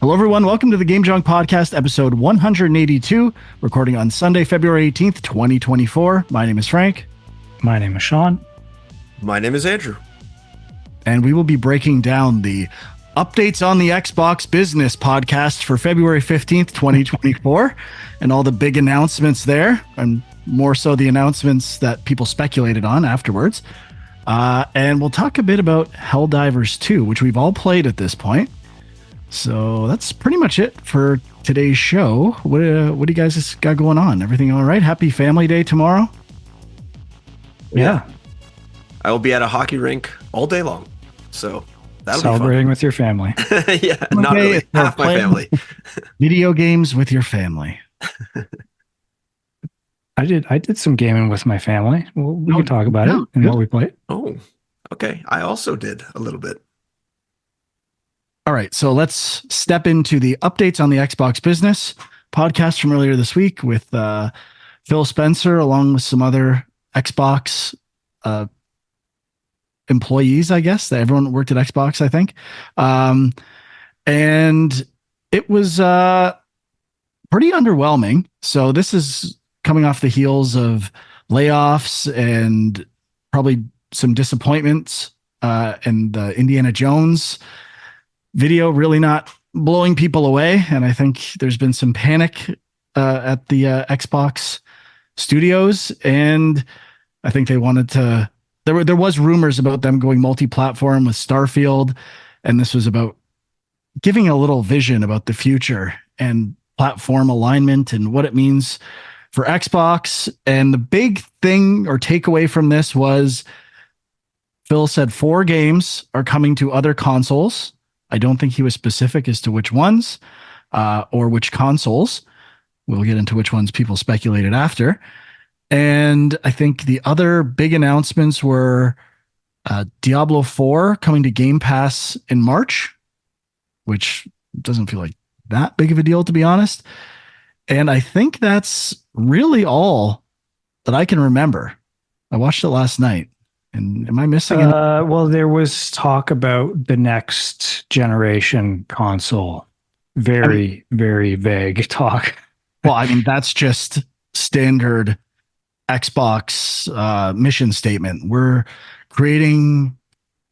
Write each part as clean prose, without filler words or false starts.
Hello, everyone. Welcome to the Game Junk Podcast, episode 182, recording on Sunday, February 18th, 2024. My name is Frank. My name is Sean. My name is Andrew. And we will be breaking down the updates on the Xbox Business podcast for February 15th, 2024, and all the big announcements there, and more so the announcements that people speculated on afterwards. And we'll talk a bit about Helldivers II, which we've all played at this point. So that's pretty much it for today's show. What do you guys got going on? Everything all right? Happy Family Day tomorrow? Yeah. I will be at a hockey rink all day long. So that'll celebrating with your family. Yeah, not really. Half my family. Video games with your family. I did some gaming with my family. We can talk about it and what we played. Oh, okay. I also did a little bit. All right, so let's step into the updates on the Xbox Business podcast from earlier this week with Phil Spencer, along with some other Xbox employees, I guess. That everyone worked at Xbox, I think. And it was pretty underwhelming. So this is coming off the heels of layoffs and probably some disappointments and the Indiana Jones video really not blowing people away. And I think there's been some panic at the Xbox studios. And I think they wanted to, there was rumors about them going multi-platform with Starfield. And this was about giving a little vision about the future and platform alignment and what it means for Xbox. And the big thing or takeaway from this was Phil said 4 games are coming to other consoles. I don't think he was specific as to which ones or which consoles. We'll get into which ones people speculated after. And I think the other big announcements were Diablo 4 coming to Game Pass in March, which doesn't feel like that big of a deal, to be honest. And I think that's really all that I can remember. I watched it last night. And am I missing it? Well, there was talk about the next generation console. Very vague talk. Well, I mean, that's just standard Xbox mission statement. We're creating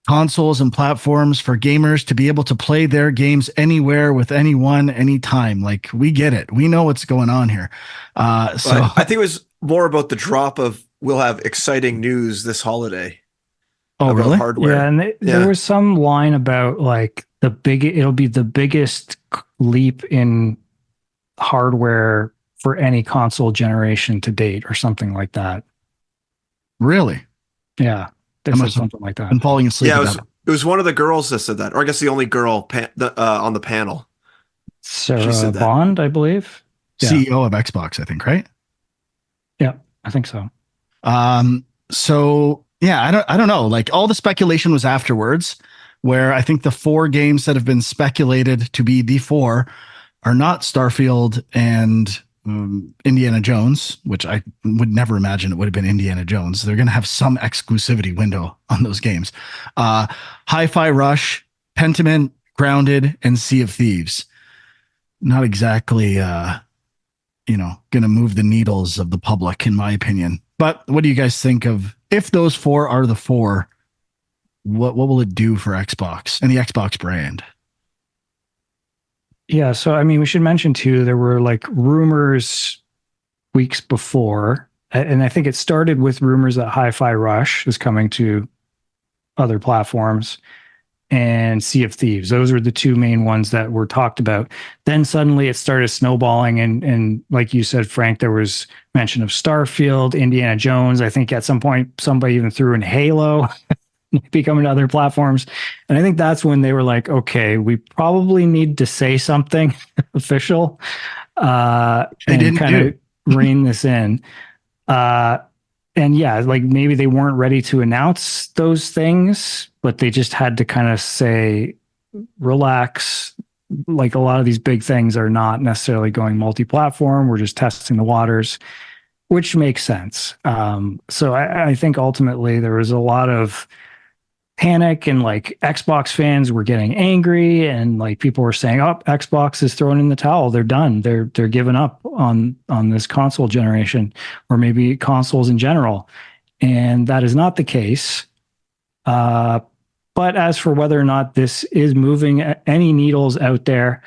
consoles and platforms for gamers to be able to play their games anywhere with anyone, anytime. Like, we get it. We know what's going on here. So I think it was more about the drop of we'll have exciting news this holiday. Oh, really? Hardware. Yeah, and there was some line about like it'll be the biggest leap in hardware for any console generation to date, or something like that. Really? Yeah, this is something like that. I'm falling asleep. Yeah, it was one of the girls that said that, or I guess the only girl on the panel. Sarah Bond, I believe, CEO of Xbox, I think, right? Yeah, I think so. So yeah, I don't know. Like, all the speculation was afterwards, where I think the 4 games that have been speculated to be the 4 are not Starfield and Indiana Jones, which I would never imagine it would have been Indiana Jones. They're going to have some exclusivity window on those games. Hi-Fi Rush, Pentiment, Grounded, and Sea of Thieves. Not exactly, going to move the needles of the public, in my opinion. But what do you guys think of, if those 4 are the 4, what will it do for Xbox and the Xbox brand? Yeah, so I mean, we should mention too, there were like rumors weeks before, and I think it started with rumors that Hi-Fi Rush is coming to other platforms, and Sea of Thieves. Those were the 2 main ones that were talked about. Then suddenly it started snowballing, and like you said, Frank, there was mention of Starfield, Indiana Jones. I think at some point somebody even threw in Halo becoming to other platforms. And I think that's when they were like, okay, we probably need to say something official and kind of rein this in. And yeah, like maybe they weren't ready to announce those things, but they just had to kind of say, relax. Like, a lot of these big things are not necessarily going multi-platform. We're just testing the waters, which makes sense. So I think ultimately there was a lot of panic, and like Xbox fans were getting angry, and like people were saying, "Oh, Xbox is throwing in the towel. They're done. They're giving up on this console generation, or maybe consoles in general." And that is not the case. But as for whether or not this is moving any needles out there,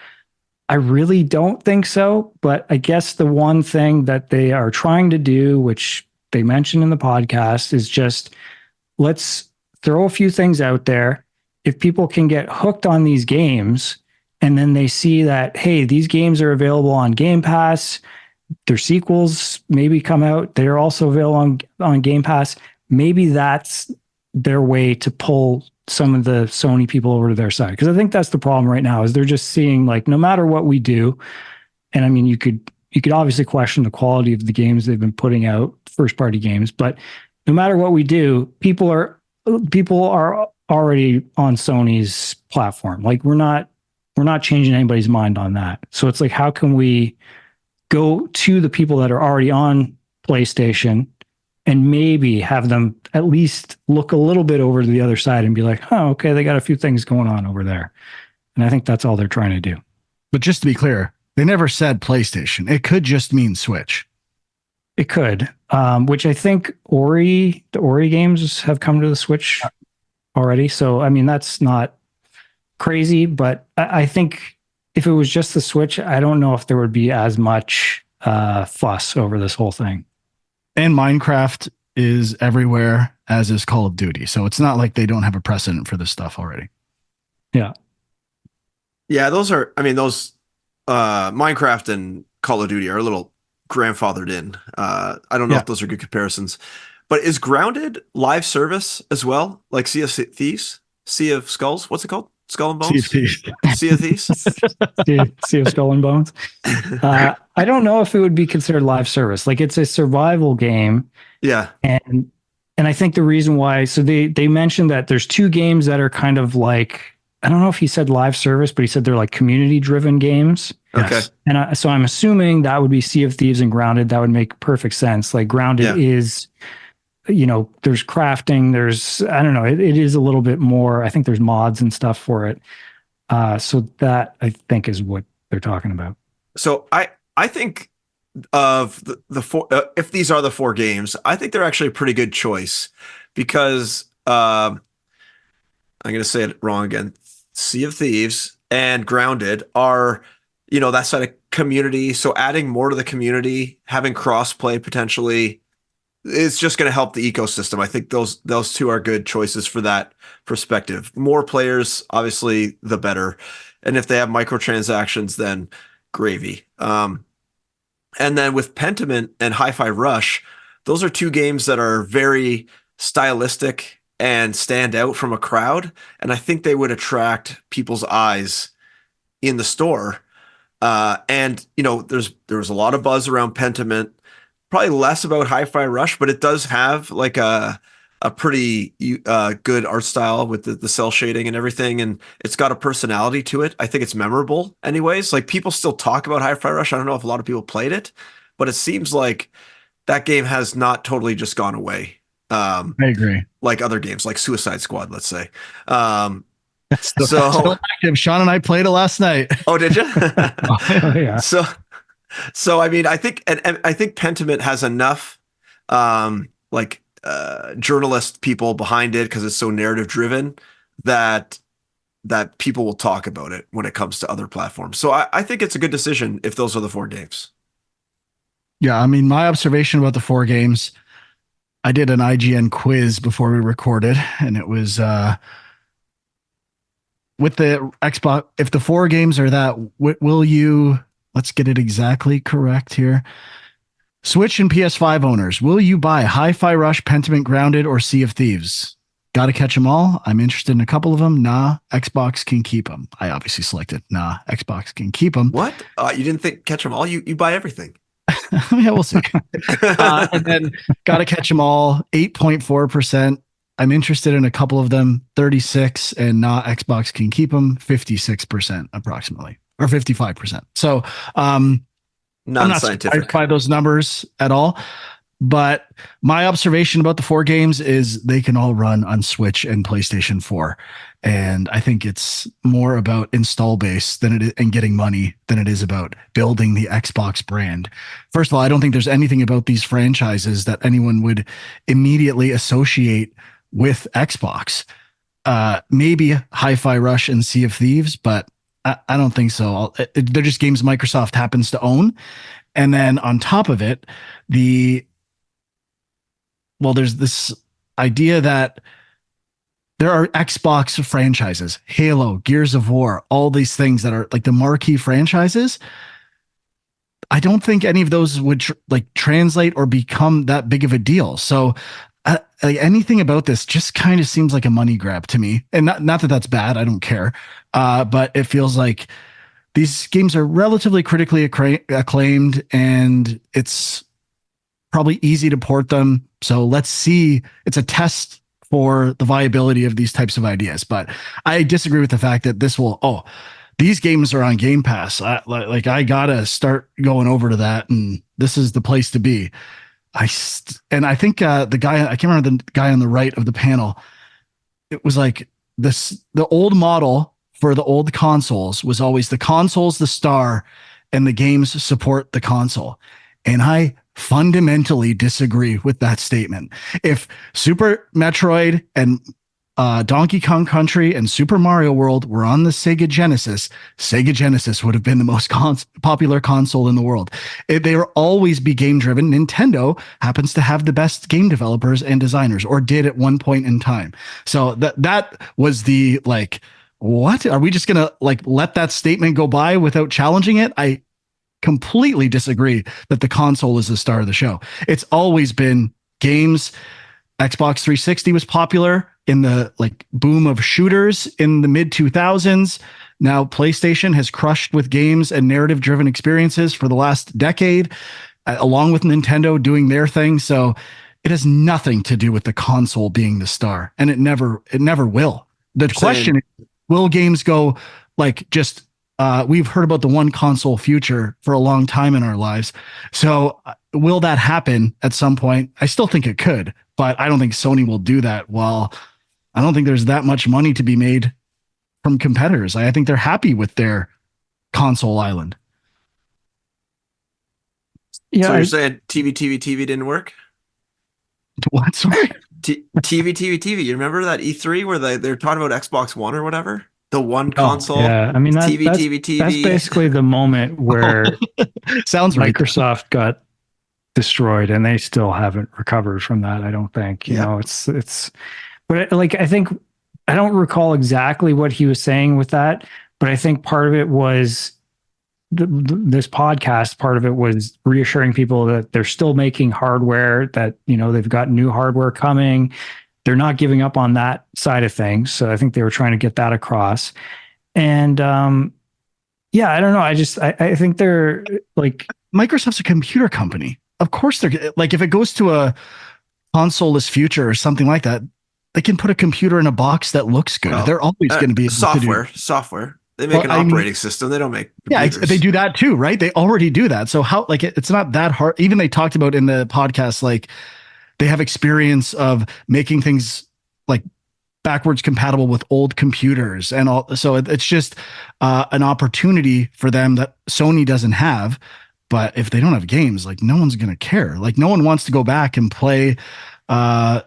I really don't think so. But I guess the one thing that they are trying to do, which they mentioned in the podcast, is just let's throw a few things out there. If people can get hooked on these games and then they see that, hey, these games are available on Game Pass, their sequels maybe come out, they're also available on Game Pass, maybe that's their way to pull some of the Sony people over to their side. Because I think that's the problem right now, is they're just seeing like, no matter what we do, and I mean, you could obviously question the quality of the games they've been putting out, first party games, but no matter what we do, people are already on Sony's platform. Like we're not changing anybody's mind on that. So it's like, how can we go to the people that are already on PlayStation and maybe have them at least look a little bit over to the other side and be like, oh, okay, they got a few things going on over there. And I think that's all they're trying to do. But just to be clear, they never said PlayStation. It could just mean Switch. It could, which I think the Ori games have come to the Switch already. So, I mean, that's not crazy, but I think if it was just the Switch, I don't know if there would be as much fuss over this whole thing. And Minecraft is everywhere, as is Call of Duty. So it's not like they don't have a precedent for this stuff already. Yeah. Yeah, those Minecraft and Call of Duty are a little grandfathered in. I don't know if those are good comparisons. But is Grounded live service as well? Like Sea of Thieves? Sea of Skulls? What's it called? Skull and Bones? Sea of Thieves. Sea of Thieves? Sea of Skull and Bones. I don't know if it would be considered live service. Like it's a survival game. Yeah. And I think the reason why, so they mentioned that there's two games that are kind of like, I don't know if he said live service, but he said they're like community driven games. Okay. Yes. And so I'm assuming that would be Sea of Thieves and Grounded. That would make perfect sense. Like Grounded is, there's crafting, there's, I don't know, it is a little bit more, I think there's mods and stuff for it. So that I think is what they're talking about. So I think of the four, if these are the four games, I think they're actually a pretty good choice because I'm going to say it wrong again. Sea of Thieves and Grounded are, that side of community. So adding more to the community, having crossplay potentially, it's just going to help the ecosystem. I think those two are good choices for that perspective. More players, obviously, the better. And if they have microtransactions, then gravy. And then with Pentiment and Hi-Fi Rush, those are two games that are very stylistic and stand out from a crowd. And I think they would attract people's eyes in the store. And there was a lot of buzz around Pentiment, probably less about Hi-Fi Rush, but it does have like a pretty good art style with the cell shading and everything, and it's got a personality to it. I think it's memorable anyways. Like people still talk about Hi-Fi Rush. I don't know if a lot of people played it, but it seems like that game has not totally just gone away. I agree. Like other games, like Suicide Squad, let's say. Still active. Sean and I played it last night. Oh, did you? Oh, yeah. So I mean, I think Pentiment has enough journalist people behind it because it's so narrative driven that people will talk about it when it comes to other platforms. So I think it's a good decision if those are the four games. Yeah, I mean, my observation about the four games, I did an IGN quiz before we recorded, and it was with the Xbox, if the four games are that, will you, let's get it exactly correct here. Switch and PS5 owners, will you buy Hi-Fi Rush, Pentiment, Grounded, or Sea of Thieves? Got to catch them all. I'm interested in a couple of them. Nah, Xbox can keep them. I obviously selected nah, Xbox can keep them. What? You didn't think catch them all? You buy everything. Yeah, we'll see. And then got to catch them all. 8.4%. I'm interested in a couple of them. 36, and nah, Xbox can keep them. 56% approximately, or 55%. So, I'm not surprised by those numbers at all. But my observation about the 4 games is they can all run on Switch and PlayStation 4. And I think it's more about install base than it is, and getting money than it is about building the Xbox brand. First of all, I don't think there's anything about these franchises that anyone would immediately associate with Xbox. Maybe Hi-Fi Rush and Sea of Thieves, but I don't think so. They're just games Microsoft happens to own. And then on top of it, there's this idea that there are Xbox franchises, Halo, Gears of War, all these things that are like the marquee franchises. I don't think any of those would translate or become that big of a deal. So anything about this just kind of seems like a money grab to me. And not that that's bad. I don't care. But it feels like these games are relatively critically acclaimed, and it's probably easy to port them. So let's see. It's a test for the viability of these types of ideas. But I disagree with the fact that these games are on Game Pass. I gotta start going over to that, and this is the place to be. I think the guy, I can't remember the guy on the right of the panel. It was like the old model for the old consoles was always the console's the star and the games support the console. And I fundamentally disagree with that statement. If Super Metroid and Donkey Kong Country and Super Mario World were on the Sega Genesis would have been the most popular console in the world. They will always be game driven. Nintendo happens to have the best game developers and designers, or did at one point in time. So that was the what? Are we just going to let that statement go by without challenging it? I completely disagree that the console is the star of the show. It's always been games. Xbox 360 was popular in the boom of shooters in the mid 2000s. Now PlayStation has crushed with games and narrative driven experiences for the last decade, along with Nintendo doing their thing. So it has nothing to do with the console being the star, and it never will. The question is, will games go we've heard about the one console future for a long time in our lives. So will that happen at some point? I still think it could, but I don't think Sony will do that. Well, I don't think there's that much money to be made from competitors. I think they're happy with their console island. Yeah. So you're saying TV didn't work? What? Sorry? TV. You remember that E3 where they're talking about Xbox One or whatever? The one console. Yeah, I mean that's basically the moment where sounds Microsoft got destroyed, and they still haven't recovered from that. I don't think. You know, it's. But I think I don't recall exactly what he was saying with that, but I think part of it was this podcast. Part of it was reassuring people that they're still making hardware. That they've got new hardware coming. They're not giving up on that side of things. So I think they were trying to get that across. And I don't know. I think they're Microsoft's a computer company. Of course they're if it goes to a consoleless future or something like that, they can put a computer in a box that looks good. Oh, they're always going to be software. They make an operating system. They don't make computers. Yeah, they do that too, right? They already do that. So how it's not that hard. Even they talked about in the podcast they have experience of making things backwards compatible with old computers and all. So it's just an opportunity for them that Sony doesn't have. But if they don't have games, no one's going to care. No one wants to go back and play. The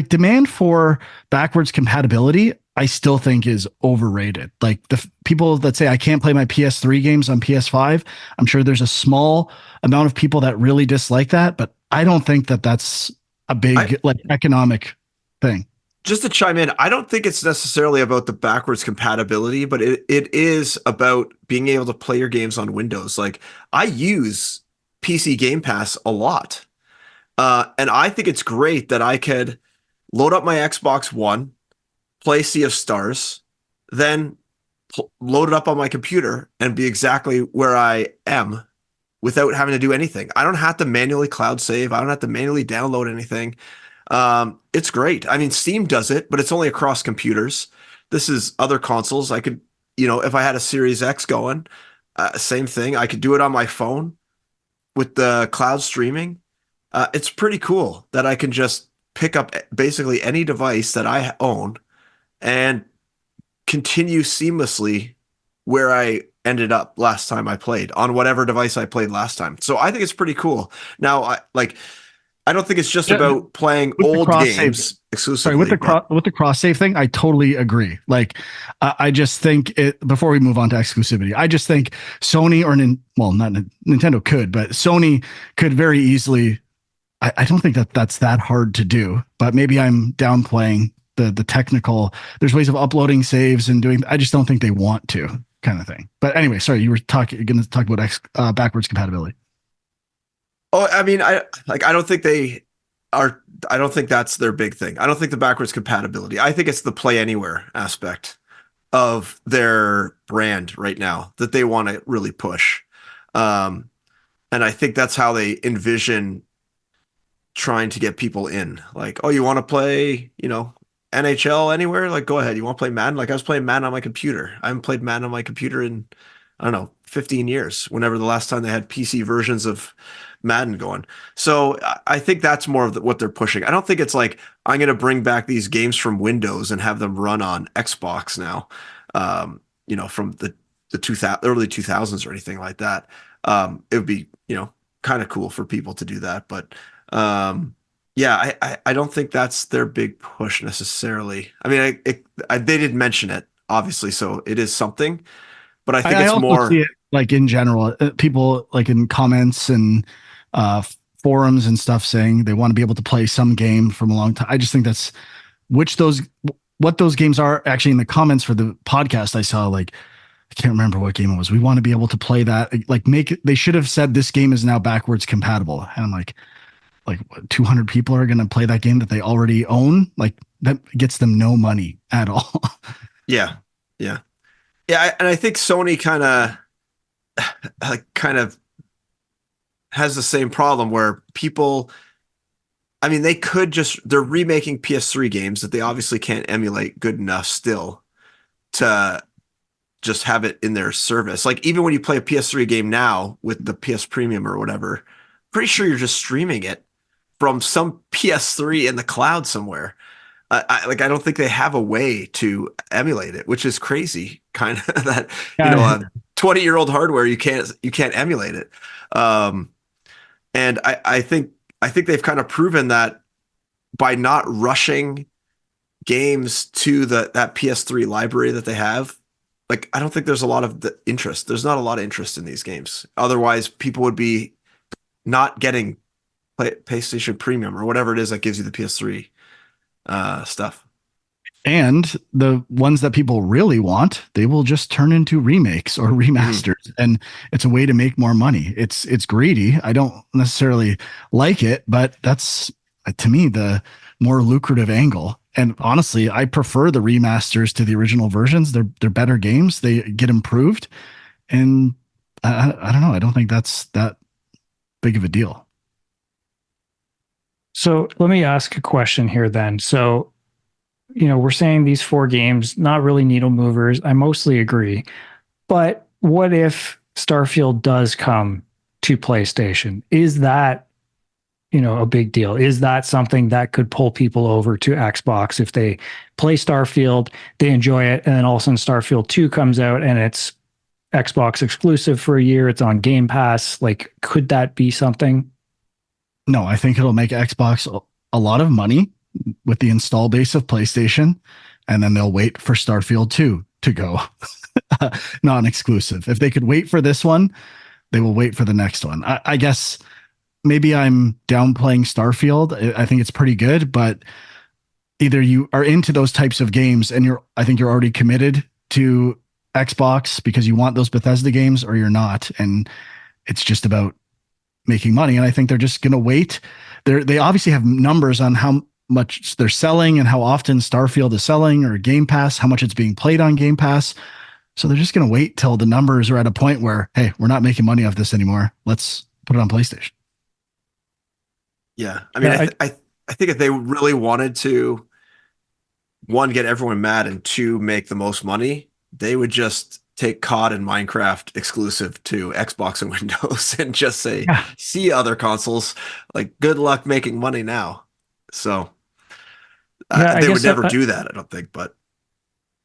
demand for backwards compatibility, I still think is overrated. The people that say I can't play my PS3 games on PS5, I'm sure there's a small amount of people that really dislike that, but I don't think that that's a big economic thing. Just to chime in, I don't think it's necessarily about the backwards compatibility, but it is about being able to play your games on Windows. I use PC Game Pass a lot. And I think it's great that I could load up my Xbox One, play Sea of Stars, then load it up on my computer and be exactly where I am without having to do anything. I don't have to manually cloud save. I don't have to manually download anything. It's great. I mean, Steam does it, but it's only across computers. This is other consoles. I could, if I had a Series X going, same thing. I could do it on my phone with the cloud streaming, it's pretty cool that I can just pick up basically any device that I own and continue seamlessly where I ended up last time I played on whatever device I played last time. So I think it's pretty cool. Now, I don't think it's just Yeah, about playing with the old cross save, games sorry, with exclusively, the but with the cross save thing, I totally agree. Like, I just think it. Before we move on to exclusivity, I just think Sony or well, not Nintendo could, but Sony could very easily. I don't think that that's that hard to do, but maybe I'm downplaying the technical. There's ways of uploading saves and doing. I just don't think they want to, kind of thing. But anyway, sorry, you were going to talk about backwards compatibility. oh, I mean, I don't think they are. I don't think that's their big thing. I don't think the backwards compatibility. I think it's the play anywhere aspect of their brand right now that they want to really push. Um, and I think that's how they envision trying to get people in. Like, oh, you want to play, NHL anywhere? Like, go ahead. You want to play Madden? Like, I was playing Madden on my computer. I haven't played Madden on my computer in, I don't know, 15 years, whenever the last time they had PC versions of Madden going. So I think that's more of what they're pushing. I don't think it's like, I'm going to bring back these games from Windows and have them run on Xbox now, from the 2000, early 2000s or anything like that. It would be, kind of cool for people to do that. But yeah, I don't think that's their big push necessarily. I mean, they did mention it, obviously, so it is something, but I think I it's also see more, it like in general, people like in comments and uh, forums and stuff saying they want to be able to play some game from a long time. I just think that's which those what those games are actually in the comments for the podcast. I saw like I can't remember what game it was. We want to be able to play that. Like make it. They should have said this game is now backwards compatible. And I'm like what, 200 people are going to play that game that they already own. Like that gets them no money at all. yeah, yeah, yeah. And I think Sony kind of has the same problem where people, I mean, they're remaking PS3 games that they obviously can't emulate good enough still to just have it in their service. Like even when you play a PS3 game now with the PS Premium or whatever, pretty sure you're just streaming it from some PS3 in the cloud somewhere. I don't think they have a way to emulate it, which is crazy. Kind of that Yeah. 20-year-old hardware you can't emulate it. Um, and I think they've kind of proven that by not rushing games to that PS3 library that they have. Like I don't think there's a lot of the interest. There's not a lot of interest in these games. Otherwise, people would be not getting PlayStation Premium or whatever it is that gives you the PS3 stuff. And the ones that people really want, they will just turn into remakes or Mhm. remasters. And it's a way to make more money. It's greedy. I don't necessarily like it, but that's to me the more lucrative angle. And honestly, I prefer the remasters to the original versions. They're better games. They get improved. And I don't know. I don't think that's that big of a deal. So let me ask a question here then. So, we're saying these four games, not really needle movers. I mostly agree. But what if Starfield does come to PlayStation? Is that, a big deal? Is that something that could pull people over to Xbox if they play Starfield, they enjoy it, and then all of a sudden Starfield 2 comes out and it's Xbox exclusive for a year, it's on Game Pass. Like, could that be something? No, I think it'll make Xbox a lot of money with the install base of PlayStation, and then they'll wait for Starfield 2 to go non-exclusive. If they could wait for this one, they will wait for the next one. I guess maybe I'm downplaying Starfield. I think it's pretty good, but either you are into those types of games and I think you're already committed to Xbox because you want those Bethesda games, or you're not. And it's just about making money. And I think they're just going to wait. They obviously have numbers on how much they're selling and how often Starfield is selling, or Game Pass, how much it's being played on Game Pass. So they're just going to wait till the numbers are at a point where, hey, we're not making money off this anymore. Let's put it on PlayStation. Yeah, I mean, Yeah, I think if they really wanted to, one, get everyone mad, and two, make the most money, they would just take COD and Minecraft exclusive to Xbox and Windows and just say, Yeah. see other consoles, like good luck making money now. So Yeah, I they would guess never do that, I don't think. But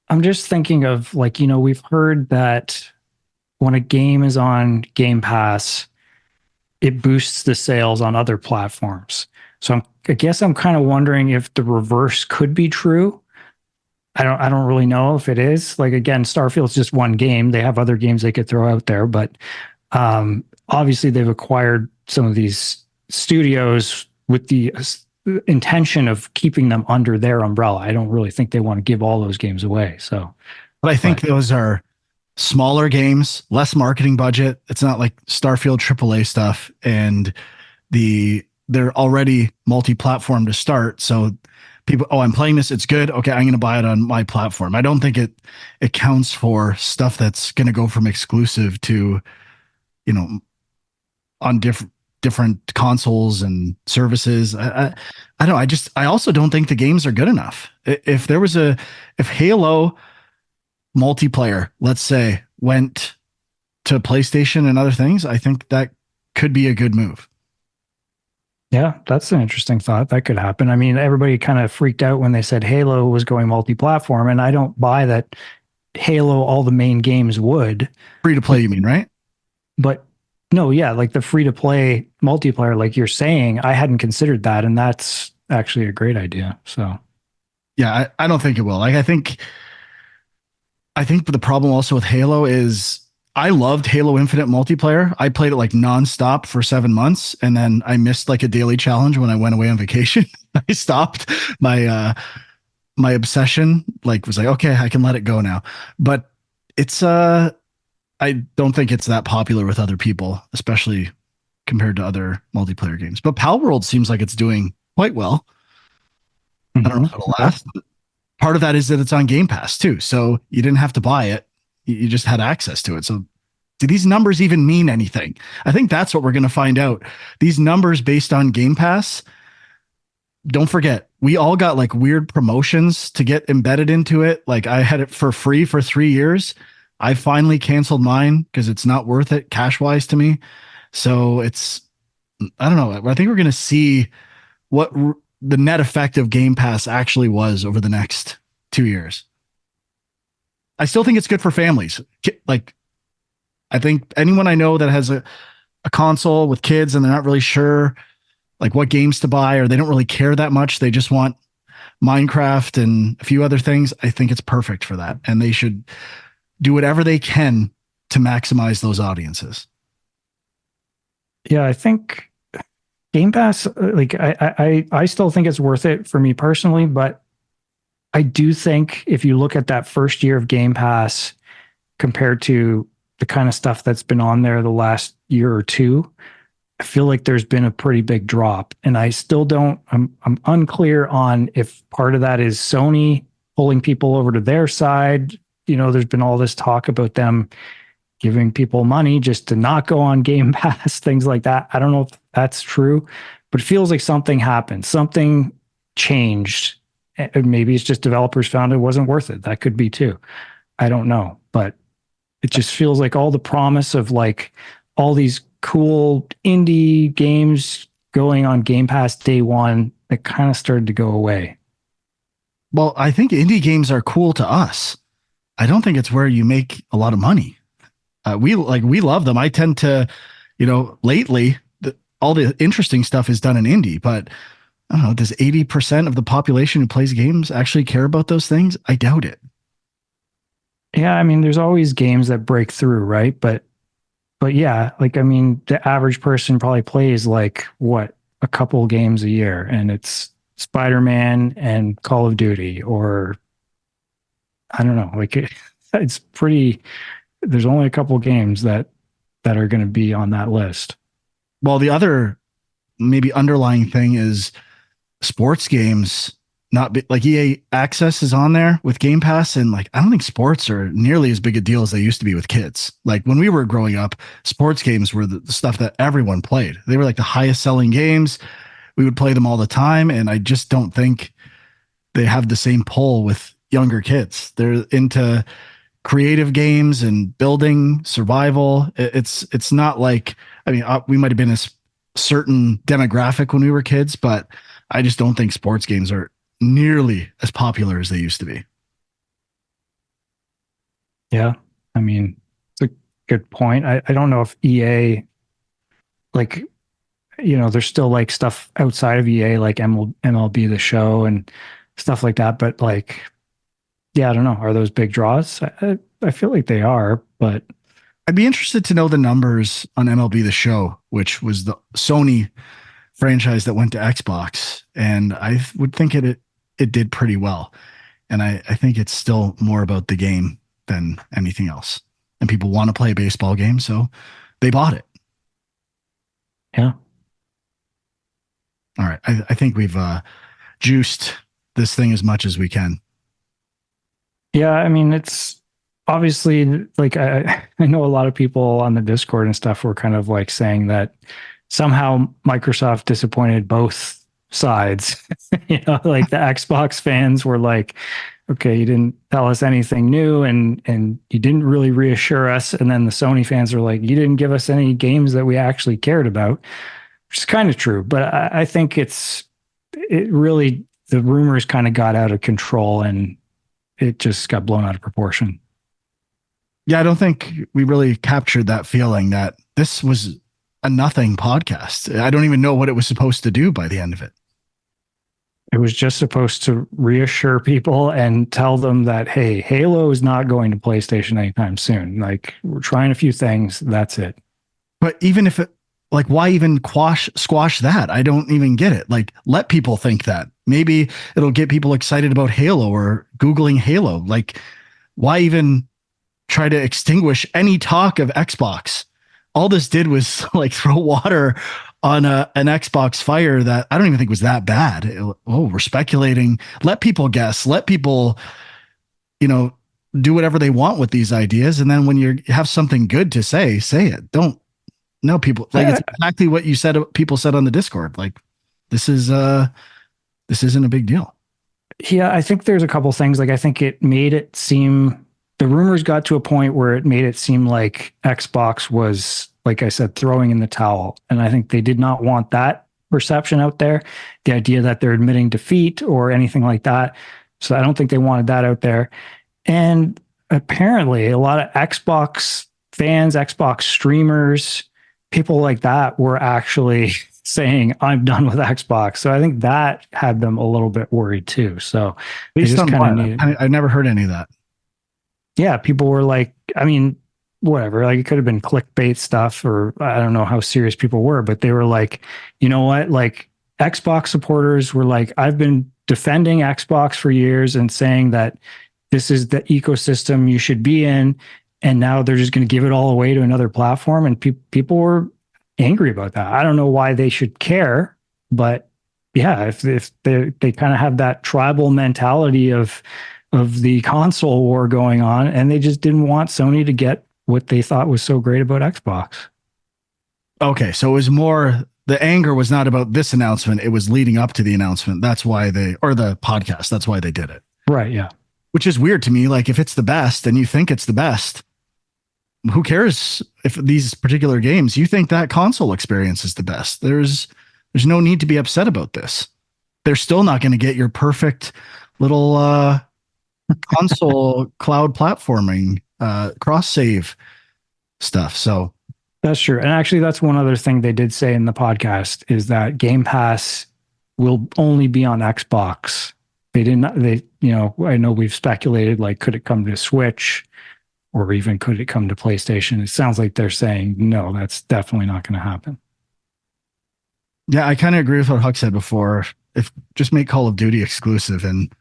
I'm just thinking of like, we've heard that when a game is on Game Pass, it boosts the sales on other platforms. So I guess I'm kind of wondering if the reverse could be true. I don't really know if it is. Like again, Starfield's just one game. They have other games they could throw out there, but obviously they've acquired some of these studios with the intention of keeping them under their umbrella. I don't really think they want to give all those games away. So, But I think those are smaller games, less marketing budget. It's not like Starfield AAA stuff, and they're already multi-platform to start. So people, oh, I'm playing this, it's good. Okay, I'm going to buy it on my platform. I don't think it counts for stuff that's going to go from exclusive to, on different consoles and services. I don't know. I also don't think the games are good enough. If Halo multiplayer, let's say, went to PlayStation and other things, I think that could be a good move. yeah, that's an interesting thought. That could happen. I mean, everybody kind of freaked out when they said Halo was going multi-platform, and I don't buy that Halo, all the main games would. Free to play, you mean, right? But no, yeah, like the free-to-play multiplayer, like you're saying, I hadn't considered that, and that's actually a great idea. So, yeah, I don't think it will. Like, I think the problem also with Halo is I loved Halo Infinite multiplayer. I played it like nonstop for 7 months, and then I missed like a daily challenge when I went away on vacation. I stopped my obsession. Like, was like, okay, I can let it go now. But it's I don't think it's that popular with other people, especially compared to other multiplayer games. But Palworld seems like it's doing quite well. I don't know if it'll last. But part of that is that it's on Game Pass too, so you didn't have to buy it. You just had access to it. So do these numbers even mean anything? I think that's what we're going to find out. These numbers based on Game Pass, don't forget, we all got like weird promotions to get embedded into it. Like I had it for free for 3 years. I finally canceled mine because it's not worth it cash wise to me. So I don't know. I think we're going to see what the net effect of Game Pass actually was over the next 2 years. I still think it's good for families. Like, I think anyone I know that has a console with kids and they're not really sure like what games to buy, or they don't really care that much, they just want Minecraft and a few other things, I think it's perfect for that. And they should do whatever they can to maximize those audiences. yeah, I think Game Pass, like I still think it's worth it for me personally, but I do think if you look at that first year of Game Pass compared to the kind of stuff that's been on there the last year or two, I feel like there's been a pretty big drop. And I still I'm unclear on if part of that is Sony pulling people over to their side. There's been all this talk about them giving people money just to not go on Game Pass, things like that. I don't know if that's true, but it feels like something happened. Something changed. Maybe it's just developers found it wasn't worth it. That could be too. I don't know, but it just feels like all the promise of like all these cool indie games going on Game Pass day one, it kind of started to go away. Well, I think indie games are cool to us. I don't think it's where you make a lot of money. We love them. I tend to, lately all the interesting stuff is done in indie, but I don't know, does 80% of the population who plays games actually care about those things? I doubt it. Yeah, I mean, there's always games that break through, right? But yeah, like, I mean, the average person probably plays like what, a couple games a year, and it's Spider-Man and Call of Duty, or I don't know, like it's pretty, there's only a couple games that are going to be on that list. Well, the other maybe underlying thing is sports games like EA Access is on there with Game Pass, and like I don't think sports are nearly as big a deal as they used to be with kids. Like when we were growing up, sports games were the stuff that everyone played. They were like the highest selling games. We would play them all the time, and I just don't think they have the same pull with younger kids. They're into creative games and building, survival. It's not like, I mean, we might have been a certain demographic when we were kids, but I just don't think sports games are nearly as popular as they used to be. Yeah. I mean, it's a good point. I don't know if EA, like, there's still like stuff outside of EA, like MLB The Show and stuff like that. But like, yeah, I don't know. Are those big draws? I feel like they are, but I'd be interested to know the numbers on MLB The Show, which was the Sony franchise that went to Xbox, and I would think it did pretty well. And I think it's still more about the game than anything else. And people want to play a baseball game, so they bought it. yeah. All right. I think we've juiced this thing as much as we can. Yeah, I mean, it's obviously like I know a lot of people on the Discord and stuff were kind of like saying that somehow Microsoft disappointed both sides. Like the Xbox fans were like, okay, you didn't tell us anything new and you didn't really reassure us. And then the Sony fans were like, you didn't give us any games that we actually cared about, which is kind of true. But I think it really, the rumors kind of got out of control and it just got blown out of proportion. Yeah, I don't think we really captured that feeling that this was a nothing podcast. I don't even know what it was supposed to do by the end of it. It was just supposed to reassure people and tell them that, hey, Halo is not going to PlayStation anytime soon. Like, we're trying a few things. That's it. But even if it, like, why even squash that? I don't even get it. Like, let people think that. Maybe it'll get people excited about Halo or Googling Halo. Like, why even try to extinguish any talk of Xbox? All this did was like throw water on an Xbox fire that I don't even think was that bad. We're speculating. Let people guess. Let people, do whatever they want with these ideas. And then when you have something good to say it. Don't know people like it's exactly what you said. People said on the Discord, like this isn't a big deal. Yeah, I think there's a couple things. Like, I think it made it seem, the rumors got to a point where it made it seem like Xbox was, like I said, throwing in the towel. And I think they did not want that perception out there, the idea that they're admitting defeat or anything like that. So I don't think they wanted that out there. And apparently a lot of Xbox fans, Xbox streamers, people like that were actually saying, I'm done with Xbox. So I think that had them a little bit worried too. So they just kind of needed. I never heard any of that. Yeah, people were like, I mean, whatever, like it could have been clickbait stuff, or I don't know how serious people were, but they were like, you know what? Like Xbox supporters were like, I've been defending Xbox for years and saying that this is the ecosystem you should be in. And now they're just going to give it all away to another platform. And people were angry about that. I don't know why they should care, but yeah, if they kind of have that tribal mentality of the console war going on, and they just didn't want Sony to get what they thought was so great about Xbox. Okay, so it was more, the anger was not about this announcement, it was leading up to the announcement. That's why or the podcast, that's why they did it. Right, yeah. Which is weird to me. Like, if it's the best and you think it's the best, who cares if these particular games, you think that console experience is the best? There's no need to be upset about this. They're still not going to get your perfect little console cloud platforming cross save stuff. So that's true. And actually, that's one other thing they did say in the podcast is that Game Pass will only be on Xbox. I know we've speculated, like, could it come to Switch or even could it come to PlayStation? It sounds like they're saying, no, that's definitely not going to happen. Yeah, I kind of agree with what Huck said before. If just make Call of Duty exclusive and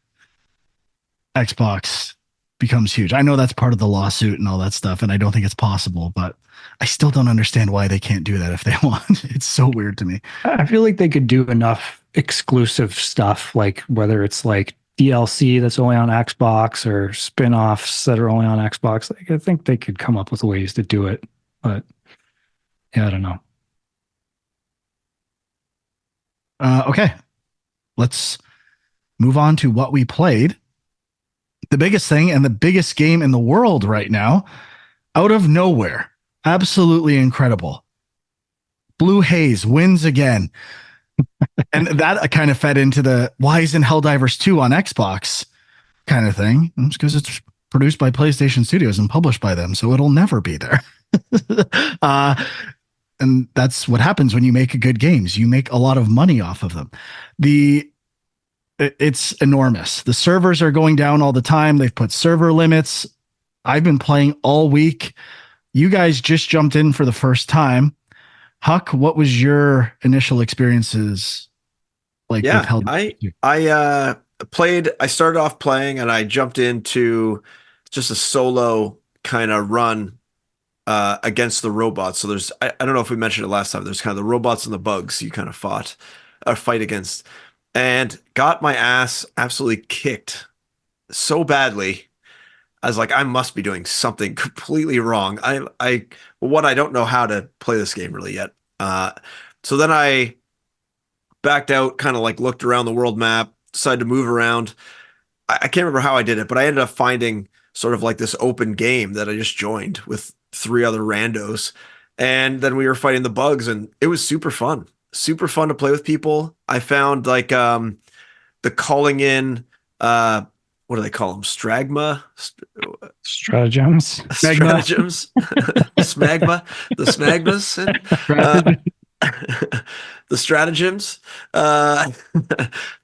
Xbox becomes huge. I know that's part of the lawsuit and all that stuff, and I don't think it's possible, but I still don't understand why they can't do that if they want. It's so weird to me. I feel like they could do enough exclusive stuff, like whether it's like DLC that's only on Xbox or spin-offs that are only on Xbox. Like, I think they could come up with ways to do it, but yeah, I don't know. Okay, let's move on to what we played. the biggest thing and the biggest game in the world right now, out of nowhere. Absolutely incredible. Blue Haze wins again. And that kind of fed into the why isn't Helldivers 2 on Xbox kind of thing. It's because it's produced by PlayStation Studios and published by them, so it'll never be there. uh, and that's what happens when you make good games. You make a lot of money off of them. It's enormous. The servers are going down all the time. They've put server limits. I've been playing all week. You guys just jumped in for the first time. Huck, what was your initial experiences like with Helldivers? I started off playing and I jumped into just a solo kind of run against the robots. So I don't know if we mentioned it last time. There's kind of the robots and the bugs you kind of fight against, and got my ass absolutely kicked so badly. I was like, I must be doing something completely wrong. I don't know how to play this game really yet. So then I backed out, kind of like looked around the world map, decided to move around. I can't remember how I did it, but I ended up finding sort of like this open game that I just joined with 3 other randos. And then we were fighting the bugs, and it was super fun. Super fun to play with people. I found like the calling in what do they call them? Stratagems. Smagma. The smagmas. The stratagems.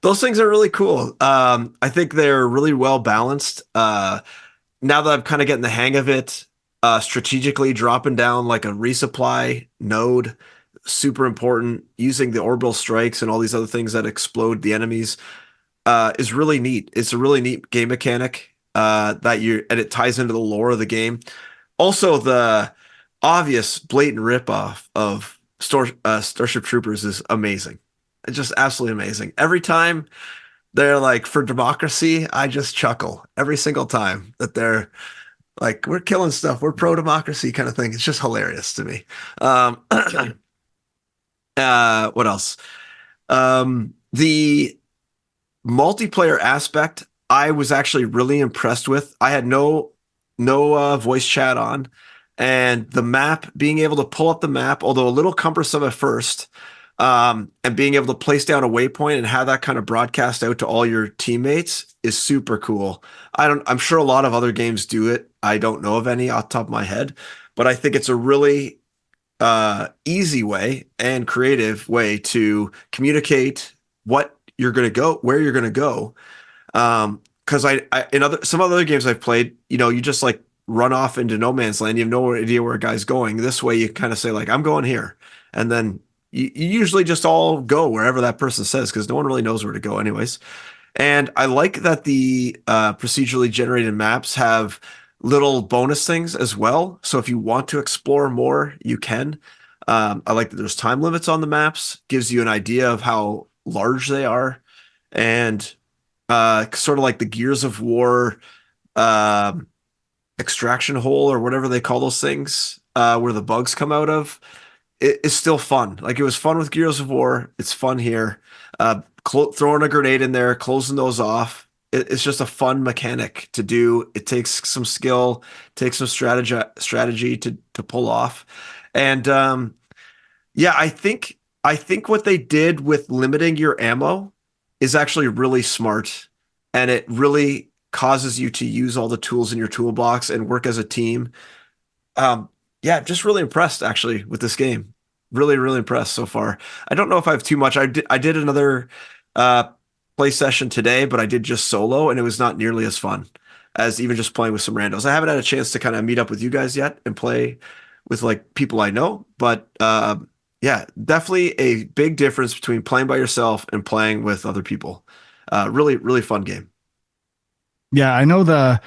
Those things are really cool. I think they're really well balanced. Now that I'm kind of getting the hang of it, strategically dropping down like a resupply node, super important. Using the orbital strikes and all these other things that explode the enemies is really neat. It's a really neat game mechanic and it ties into the lore of the game. Also, the obvious blatant ripoff of Starship Troopers is amazing. It's just absolutely amazing. Every time they're like, for democracy, I just chuckle every single time that they're like, we're killing stuff, we're pro-democracy kind of thing. It's just hilarious to me. What else? The multiplayer aspect, I was actually really impressed with. I had no voice chat on, and the map, being able to pull up the map, although a little cumbersome at first, and being able to place down a waypoint and have that kind of broadcast out to all your teammates is super cool. I'm sure a lot of other games do it. I don't know of any off the top of my head, but I think it's a really easy way and creative way to communicate what you're going to go, where you're going to go. Because in some other games I've played, you just like run off into no man's land. You have no idea where a guy's going. This way, you kind of say like, "I'm going here," and then you usually just all go wherever that person says, because no one really knows where to go, anyways. And I like that the procedurally generated maps have little bonus things as well. So if you want to explore more, you can. I like that there's time limits on the maps, gives you an idea of how large they are, and sort of like the Gears of War extraction hole or whatever they call those things, where the bugs come out of. It's still fun. Like, it was fun with Gears of War. It's fun here. Throwing a grenade in there, closing those off. It's just a fun mechanic to do. It takes some skill, takes some strategy to pull off. And yeah, I think what they did with limiting your ammo is actually really smart, and it really causes you to use all the tools in your toolbox and work as a team. Yeah, just really impressed actually with this game. Really, really impressed so far. I don't know if I have too much. I did another play session today, but I did just solo, and it was not nearly as fun as even just playing with some randos. I haven't had a chance to kind of meet up with you guys yet and play with like people I know, but yeah, definitely a big difference between playing by yourself and playing with other people. Really, really fun game. Yeah, I know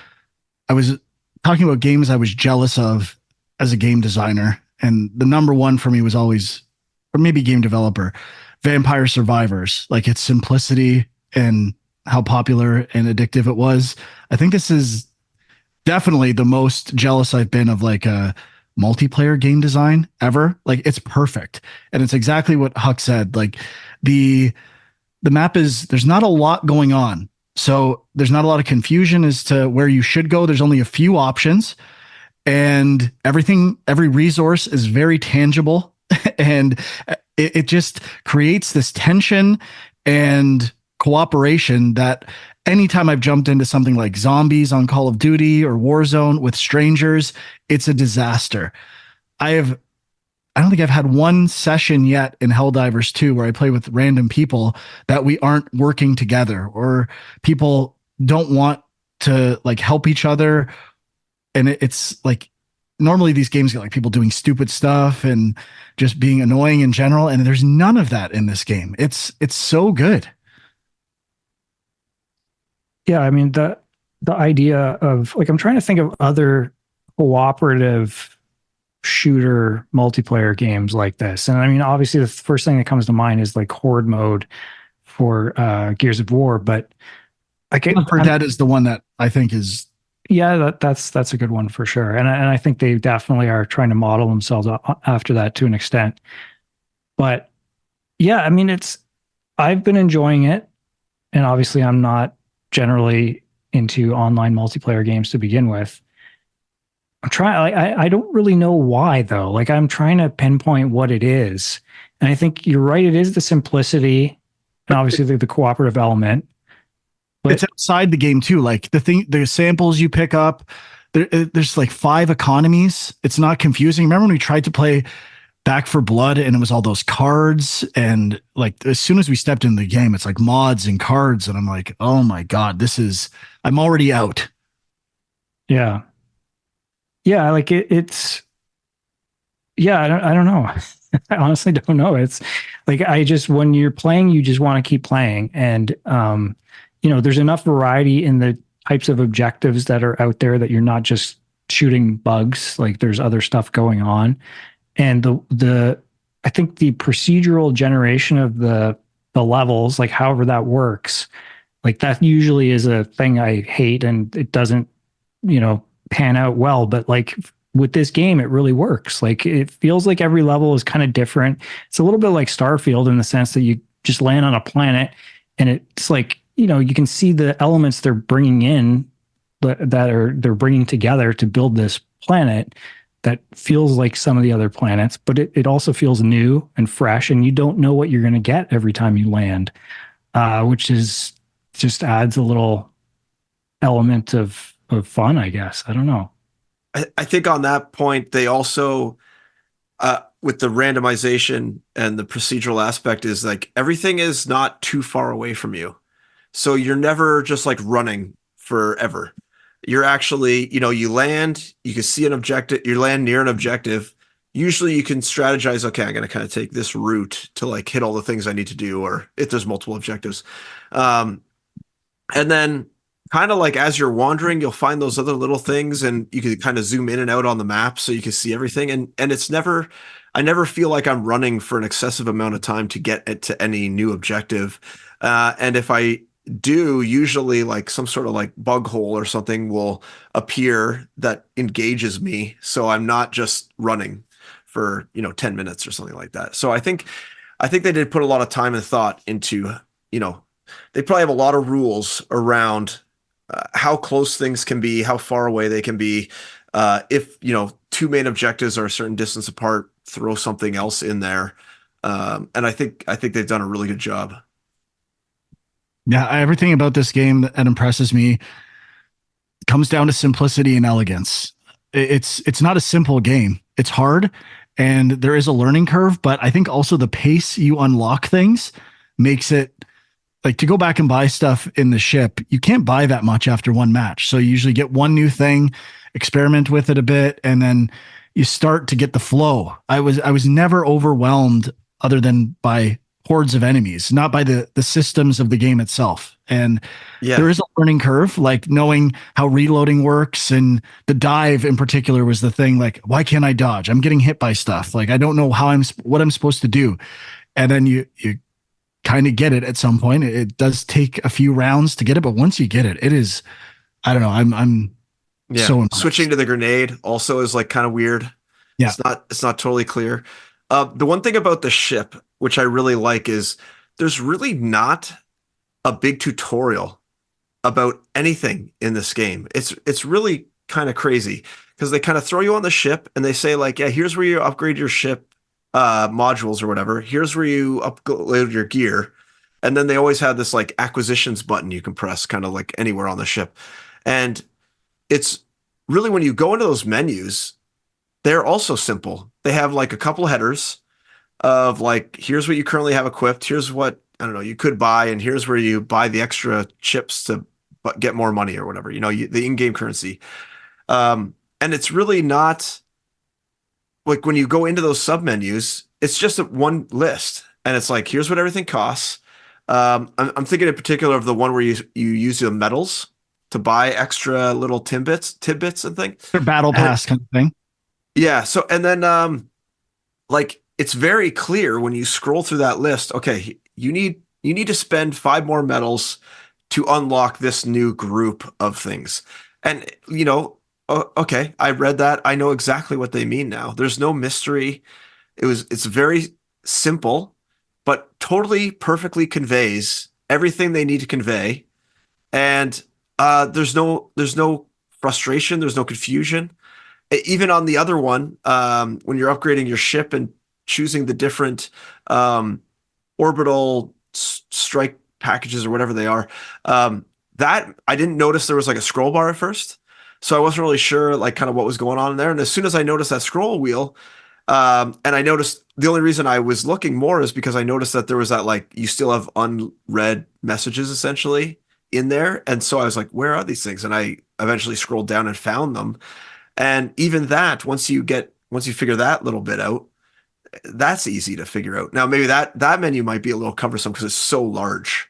I was talking about games I was jealous of as a game designer, and the number one for me was always, or maybe game developer, Vampire Survivors. Like, its simplicity and how popular and addictive it was. I think this is definitely the most jealous I've been of like a multiplayer game design ever. Like, it's perfect, and it's exactly what Huck said. Like, the map is, there's not a lot going on. So there's not a lot of confusion as to where you should go. There's only a few options, and every resource is very tangible. And it just creates this tension and cooperation that anytime I've jumped into something like zombies on Call of Duty or Warzone with strangers, it's a disaster. I don't think I've had one session yet in Helldivers 2 where I play with random people that we aren't working together, or people don't want to like help each other. And it's like normally these games get like people doing stupid stuff and just being annoying in general. And there's none of that in this game. It's so good. Yeah, I mean the idea of like I'm trying to think of other cooperative shooter multiplayer games like this. And I mean, obviously the first thing that comes to mind is like horde mode for Gears of War, but like Left 4 Dead is the one that I think is yeah, that's a good one for sure. And I think they definitely are trying to model themselves after that to an extent. But yeah, I mean I've been enjoying it, and obviously I'm not generally into online multiplayer games to begin with. I'm trying. I don't really know why though. Like I'm trying to pinpoint what it is, and I think you're right. It is the simplicity, and obviously the cooperative element. But it's outside the game too. Like the samples you pick up, there's like 5 economies. It's not confusing. Remember when we tried to play Back for Blood and it was all those cards, and like as soon as we stepped in the game, it's like mods and cards, and I'm like, oh my god, I'm already out. yeah, yeah, like it's yeah. I don't know. I honestly don't know. It's like when you're playing, you just want to keep playing, and there's enough variety in the types of objectives that are out there that you're not just shooting bugs. Like there's other stuff going on, and I think the procedural generation of the levels, like however that works, like that usually is a thing I hate, and it doesn't pan out well. But like with this game, it really works. Like it feels like every level is kind of different. It's a little bit like Starfield in the sense that you just land on a planet, and it's like you can see the elements they're bringing in they're bringing together to build this planet that feels like some of the other planets, but it also feels new and fresh, and you don't know what you're going to get every time you land, which is just adds a little element of fun, I guess. I don't know. I think on that point, they also, with the randomization and the procedural aspect, is like everything is not too far away from you. So you're never just like running forever. You're actually, you land, you can see an objective, you land near an objective. Usually you can strategize, okay, I'm going to kind of take this route to like hit all the things I need to do, or if there's multiple objectives. And then kind of like as you're wandering, you'll find those other little things, and you can kind of zoom in and out on the map so you can see everything. And I never feel like I'm running for an excessive amount of time to get to any new objective. And if I do, usually like some sort of like bug hole or something will appear that engages me. So I'm not just running for, 10 minutes or something like that. So I think they did put a lot of time and thought into, they probably have a lot of rules around how close things can be, how far away they can be. If, 2 main objectives are a certain distance apart, throw something else in there. And I think they've done a really good job. Yeah, everything about this game that impresses me comes down to simplicity and elegance. It's not a simple game. It's hard, and there is a learning curve, but I think also the pace you unlock things makes it like to go back and buy stuff in the ship. You can't buy that much after one match. So you usually get one new thing, experiment with it a bit, and then you start to get the flow. I was never overwhelmed other than by hordes of enemies, not by the systems of the game itself. And there is a learning curve, like knowing how reloading works, and the dive in particular was the thing. Like, why can't I dodge? I'm getting hit by stuff. Like, I don't know what I'm supposed to do. And then you kind of get it at some point. It does take a few rounds to get it, but once you get it, it is, I don't know. I'm so impressed. Switching to the grenade also is like kind of weird. Yeah. It's not totally clear. The one thing about the ship, which I really like, is there's really not a big tutorial about anything in this game. It's really kind of crazy because they kind of throw you on the ship and they say like, yeah, here's where you upgrade your ship modules or whatever. Here's where you upload your gear. And then they always have this like acquisitions button you can press kind of like anywhere on the ship. And it's really when you go into those menus, they're also simple. They have like a couple headers of like, here's what you currently have equipped. Here's what, I don't know, you could buy, and here's where you buy the extra chips to get more money or whatever, the in-game currency. And it's really not like when you go into those submenus, it's just one list, and it's like, here's what everything costs. I'm thinking in particular of the one where you use the medals to buy extra little tidbits and things. Their battle pass kind of thing. Yeah. So, and then, like, it's very clear when you scroll through that list. Okay, you need to spend 5 more medals to unlock this new group of things. And okay, I read that. I know exactly what they mean now. There's no mystery. It's very simple, but totally perfectly conveys everything they need to convey. And there's no frustration. There's no confusion. Even on the other one, when you're upgrading your ship and choosing the different orbital strike packages or whatever they are, that I didn't notice there was like a scroll bar at first. So I wasn't really sure like kind of what was going on in there. And as soon as I noticed that scroll wheel, and I noticed the only reason I was looking more is because I noticed that there was that like you still have unread messages essentially in there. And so I was like, where are these things? And I eventually scrolled down and found them. And even that, once you figure that little bit out, that's easy to figure out. Now, maybe that menu might be a little cumbersome because it's so large.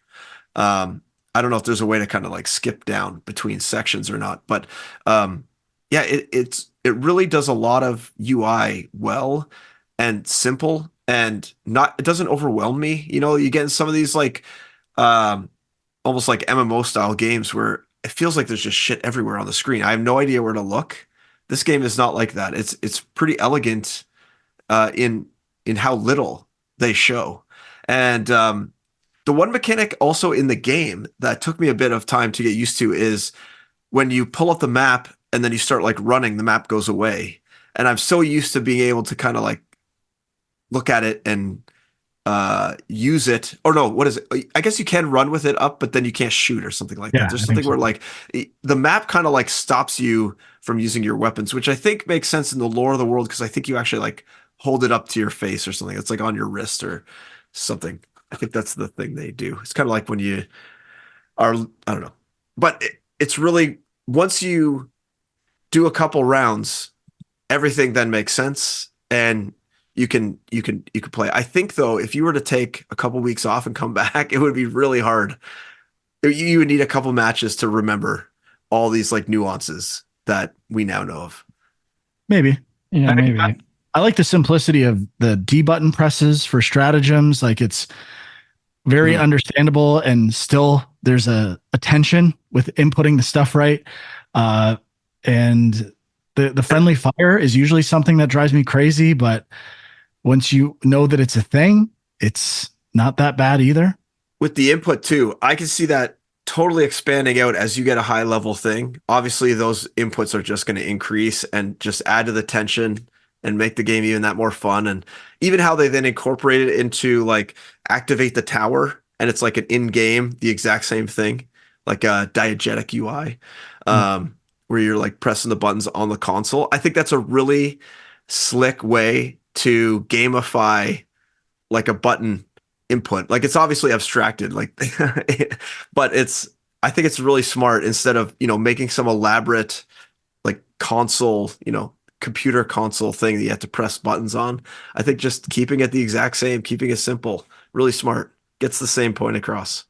I don't know if there's a way to kind of like skip down between sections or not, but yeah, it really does a lot of UI well and simple, and it doesn't overwhelm me. You get in some of these like almost like MMO style games where it feels like there's just shit everywhere on the screen. I have no idea where to look. This game is not like that. It's pretty elegant in how little they show. And the one mechanic also in the game that took me a bit of time to get used to is when you pull up the map and then you start like running, the map goes away. And I'm so used to being able to kind of like look at it and use it. Or no, what is it? I guess you can run with it up, but then you can't shoot or something like that. There's something where like the map kind of like stops you from using your weapons, which I think makes sense in the lore of the world because I think you actually like hold it up to your face or something. It's like on your wrist or something. I think that's the thing they do. It's kind of like when you are, I don't know, but it's really, once you do a couple rounds, everything then makes sense and you can play. I think though, if you were to take a couple weeks off and come back, it would be really hard. You would need a couple matches to remember all these like nuances that we now know of. Maybe. Yeah, maybe. I like the simplicity of the D button presses for stratagems. Like it's very understandable, and still there's a tension with inputting the stuff right. And the friendly fire is usually something that drives me crazy, but once you know that it's a thing, it's not that bad either. With the input too, I can see that totally expanding out as you get a high level thing. Obviously, those inputs are just going to increase and just add to the tension and make the game even that more fun. And even how they then incorporate it into like activate the tower, and it's like an in-game, the exact same thing, like a diegetic UI, where you're like pressing the buttons on the console. I think that's a really slick way to gamify like a button input. Like it's obviously abstracted, like, but I think it's really smart instead of, making some elaborate like console, computer console thing that you have to press buttons on. I think just keeping it the exact same, keeping it simple, really smart, gets the same point across.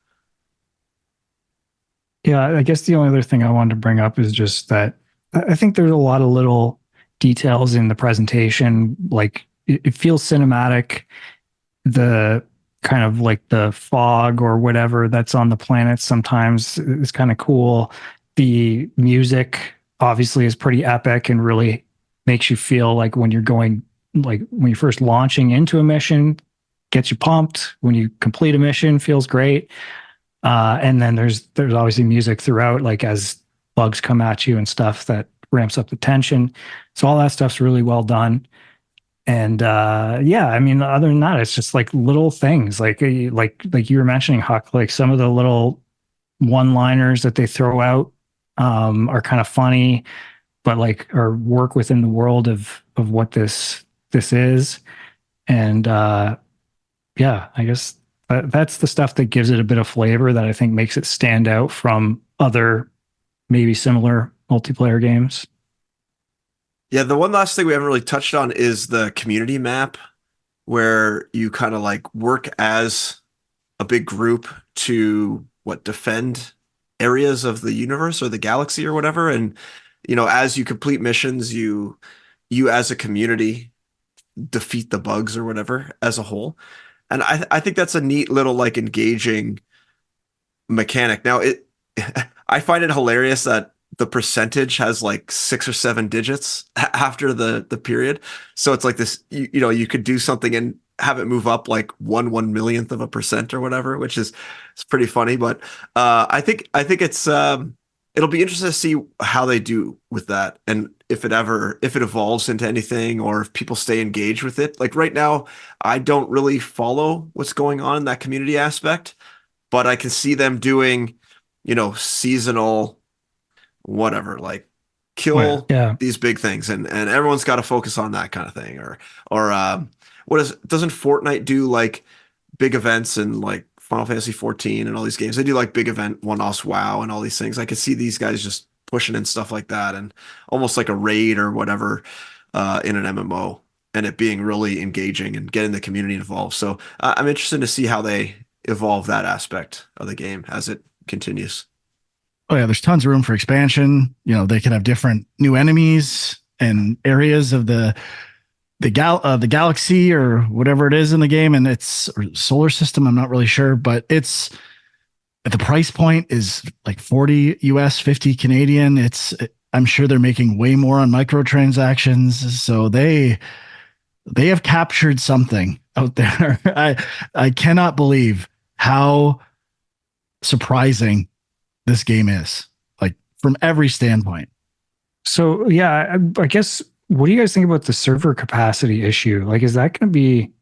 Yeah, I guess the only other thing I wanted to bring up is just that I think there's a lot of little details in the presentation. Like it feels cinematic. The kind of like the fog or whatever that's on the planet sometimes is kind of cool. The music obviously is pretty epic and really makes you feel like when you're going, like when you're first launching into a mission, gets you pumped. When you complete a mission, feels great. And then there's obviously music throughout, like as bugs come at you and stuff that ramps up the tension. So all that stuff's really well done. And yeah, I mean, other than that, it's just like little things, like you were mentioning, Huck, like some of the little one-liners that they throw out are kind of funny, but like or work within the world of what this is. And yeah, I guess that's the stuff that gives it a bit of flavor that I think makes it stand out from other maybe similar multiplayer games. Yeah, the one last thing we haven't really touched on is the community map, where you kind of like work as a big group to defend areas of the universe or the galaxy or whatever. And as you complete missions, you as a community defeat the bugs or whatever as a whole. And I think that's a neat little like engaging mechanic. Now I find it hilarious that the percentage has like 6 or 7 digits after the period. So it's like this, you could do something and have it move up like 1/1 millionth of a percent or whatever, which is it's pretty funny. But I think it's it'll be interesting to see how they do with that, and if it evolves into anything, or if people stay engaged with it. Like right now, I don't really follow what's going on in that community aspect, but I can see them doing, seasonal whatever, like kill Yeah. these big things, and everyone's got to focus on that kind of thing. Or doesn't Fortnite do like big events and like Final Fantasy 14 and all these games? They do like big event one-offs, WoW and all these things. I could see these guys just pushing in stuff like that, and almost like a raid or whatever in an MMO, and it being really engaging and getting the community involved. So I'm interested to see how they evolve that aspect of the game as it continues. Oh yeah, there's tons of room for expansion. They can have different new enemies and areas of the galaxy or whatever it is in the game, and it's or solar system. I'm not really sure, but it's the price point is like 40 US, 50 Canadian. I'm sure they're making way more on microtransactions, so they have captured something out there. I cannot believe how surprising this game is, like from every standpoint. So yeah, I guess what do you guys think about the server capacity issue? Like, is that going to be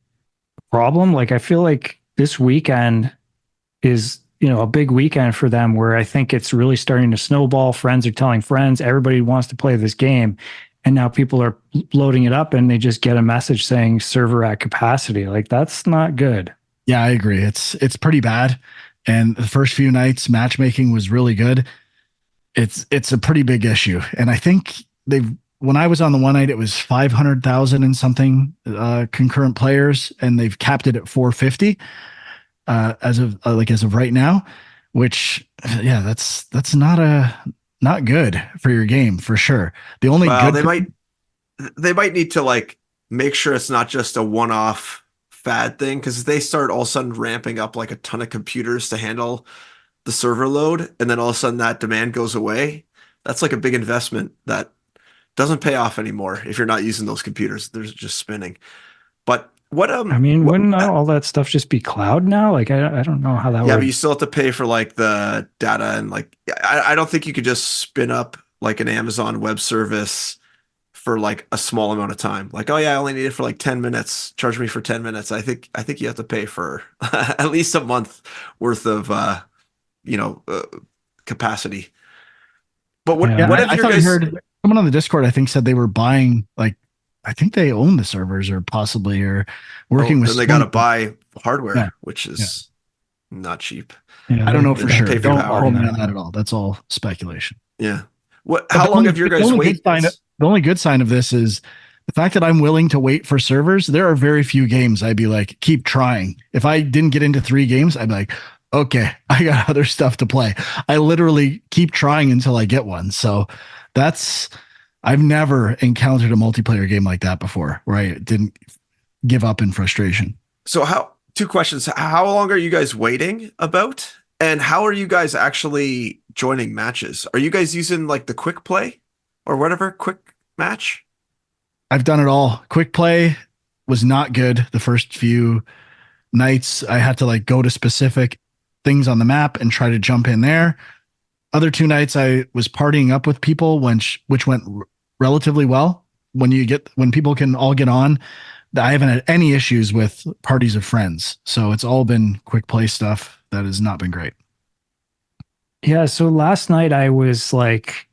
a problem? Like, I feel like this weekend is, a big weekend for them where I think it's really starting to snowball. Friends are telling friends, everybody wants to play this game. And now people are loading it up and they just get a message saying server at capacity. Like, that's not good. Yeah, I agree. It's pretty bad. And the first few nights matchmaking was really good. It's a pretty big issue. And I think when I was on the one night, it was 500,000 and something concurrent players, and they've capped it at 450 as of right now, which yeah, that's not good for your game for sure. The only Well, good they might need to like make sure it's not just a one-off fad thing, because they start all of a sudden ramping up like a ton of computers to handle the server load, and then all of a sudden that demand goes away. That's like a big investment that doesn't pay off anymore if you're not using those computers. They're just spinning. But I mean, wouldn't all that stuff just be cloud now? Like, I don't know how that yeah, would. but you still have to pay for like the data, and like I don't think you could just spin up like an Amazon Web Service for like a small amount of time. Like, oh yeah, I only need it for like 10 minutes. Charge me for 10 minutes. I think you have to pay for at least a month worth of capacity. But what Yeah. what I have your thought I guys? heard someone on the Discord, I think, said they were buying, like, I think they own the servers or possibly or working with Then they got to someone. buy hardware, Yeah. which is not cheap. Yeah, I don't know for They sure. pay for Don't power. hold me on that at all. That's all speculation. Yeah. What? But How long have your guys waited? the only good sign of this is the fact that I'm willing to wait for servers. There are very few games I'd be like, keep trying. If I didn't get into 3 games, I'd be like, okay, I got other stuff to play. I literally keep trying until I get one. So I've never encountered a multiplayer game like that before where I didn't give up in frustration. So two questions. How long are you guys waiting about? And how are you guys actually joining matches? Are you guys using like the quick play or whatever, quick match? I've done it all. Quick play was not good the first few nights. I had to like go to specific things on the map and try to jump in there. Other 2 nights I was partying up with people, which went relatively well. When people can all get on, I haven't had any issues with parties of friends. So it's all been quick play stuff that has not been great. Yeah, so last night I was like,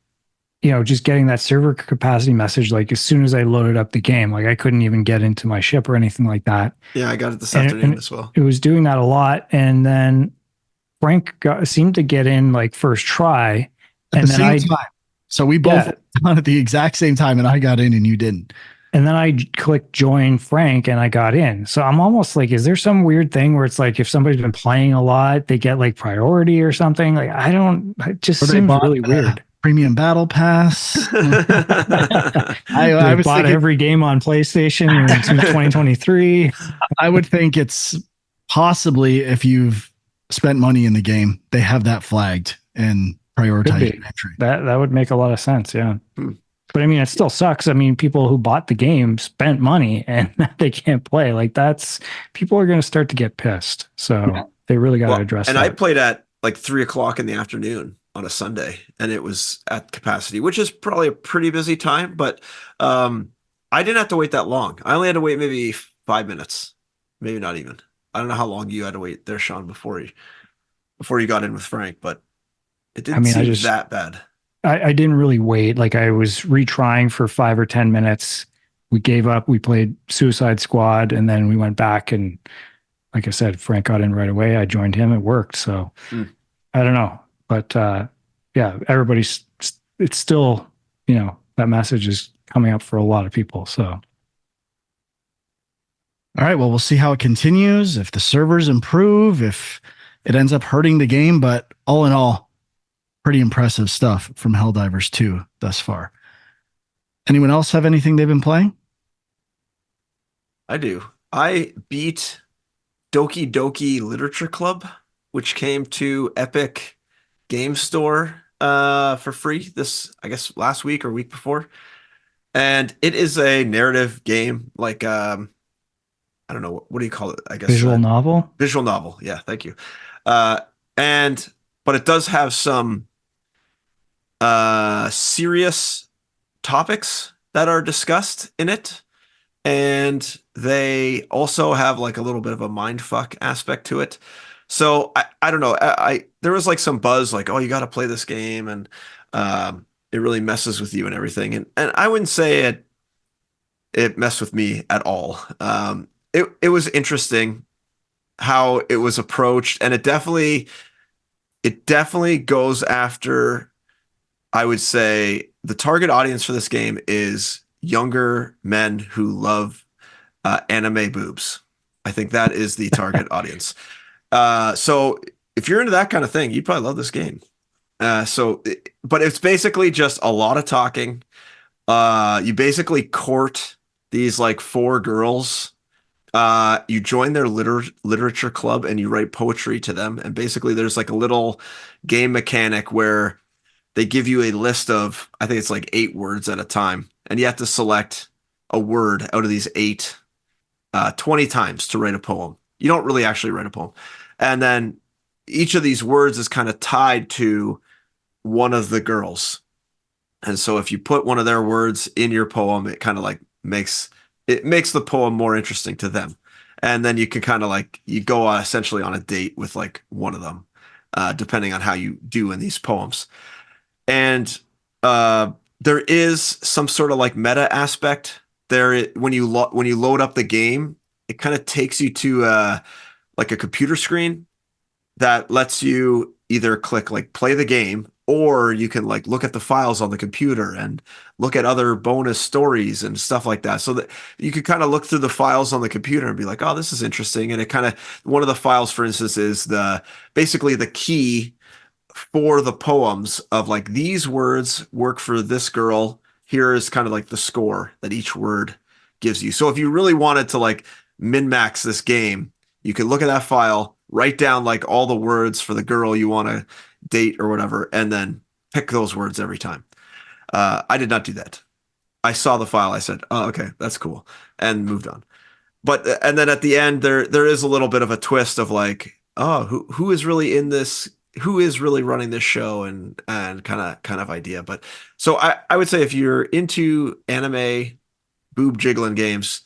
just getting that server capacity message like as soon as I loaded up the game. Like I couldn't even get into my ship or anything like that. Yeah, I got it this And, afternoon and as well. it was doing that a lot. And then seemed to get in like first try. At And the then same time. So we both yeah, on at the exact same time, and I got in and you didn't. and then I clicked join Frank and I got in. So I'm almost like, is there some weird thing where it's like if somebody's been playing a lot, they get like priority or something? Like it just Or they seems bought really weird. premium battle pass. I They was bought thinking, every game on PlayStation in 2023. I would think it's possibly if you've spent money in the game, they have that flagged and Could prioritize be. your entry. That would make a lot of sense. Yeah. Hmm. But I mean, it still sucks. I mean, people who bought the game spent money and they can't play. Like people are going to start to get pissed. So they really got to address and that. I played at like 3 o'clock in the afternoon on a Sunday, and it was at capacity, which is probably a pretty busy time. But I didn't have to wait that long. I only had to wait maybe 5 minutes, maybe not even. I don't know how long you had to wait there, Sean, before you got in with Frank, but it didn't seem that bad. I didn't really wait. Like I was retrying for 5 or 10 minutes. We gave up. We played Suicide Squad, and then we went back. And like I said, Frank got in right away. I joined him. It worked. So I don't know, but yeah, it's still that message is coming up for a lot of people. So all right, well, we'll see how it continues. If the servers improve, if it ends up hurting the game, but all in all, pretty impressive stuff from Helldivers 2 thus far. Anyone else have anything they've been playing? I do. I beat Doki Doki Literature Club, which came to Epic Game Store for free I guess last week or week before. And it is a narrative game, like I don't know, what do you call it? I guess visual novel. Visual novel. Yeah, thank you. But it does have some serious topics that are discussed in it. And they also have like a little bit of a mind fuck aspect to it. So I don't know. There was like some buzz like, oh, you got to play this game, and it really messes with you and everything. And I wouldn't say it messed with me at all. It was interesting how it was approached, and it definitely goes after, I would say, the target audience for this game is younger men who love anime boobs. I think that is the target audience. So if you're into that kind of thing, you'd probably love this game. But it's basically just a lot of talking. You basically court these like 4 girls. You join their literature club and you write poetry to them. And basically there's like a little game mechanic where they give you a list of, I think it's like 8 words at a time. And you have to select a word out of these 8, 20 times to write a poem. You don't really actually write a poem. And then each of these words is kind of tied to one of the girls. And so if you put one of their words in your poem, it kind of like makes the poem more interesting to them. And then you can kind of like, you go essentially on a date with like one of them, depending on how you do in these poems. And there is some sort of like meta aspect there. When you load up the game, it kind of takes you to like a computer screen that lets you either click like play the game, or you can like look at the files on the computer and look at other bonus stories and stuff like that. So that you could kind of look through the files on the computer and be like, oh, this is interesting. And it kind of, one of the files, for instance, is basically the key for the poems of like, these words work for this girl. Here is kind of like the score that each word gives you. So if you really wanted to like min-max this game, you could look at that file, write down like all the words for the girl you want to date or whatever, and then pick those words every time. I did not do that. I saw the file. I said, oh, okay, that's cool, and moved on. And then at the end, there is a little bit of a twist of like, oh, who is really in this? Who is really running this show and kind of idea. But so I would say if you're into anime boob jiggling games,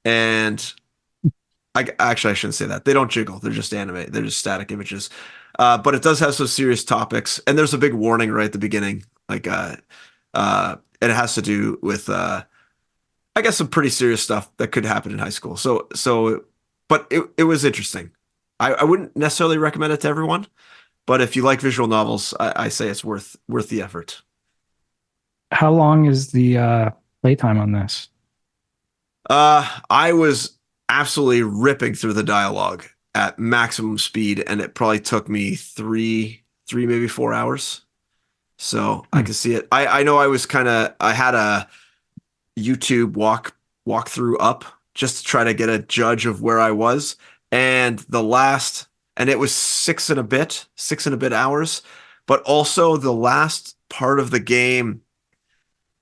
and I shouldn't say that. They don't jiggle. They're just anime. They're just static images. But it does have some serious topics, and there's a big warning right at the beginning, and it has to do with I guess some pretty serious stuff that could happen in high school. But it was interesting. I wouldn't necessarily recommend it to everyone, but if you like visual novels, I say it's worth the effort. How long is the playtime on this? I was absolutely ripping through the dialogue at maximum speed, and it probably took me three, maybe 4 hours. So I could see it. I know I had a YouTube walk through up just to try to get a judge of where I was. And it was 6 and a bit hours, but also the last part of the game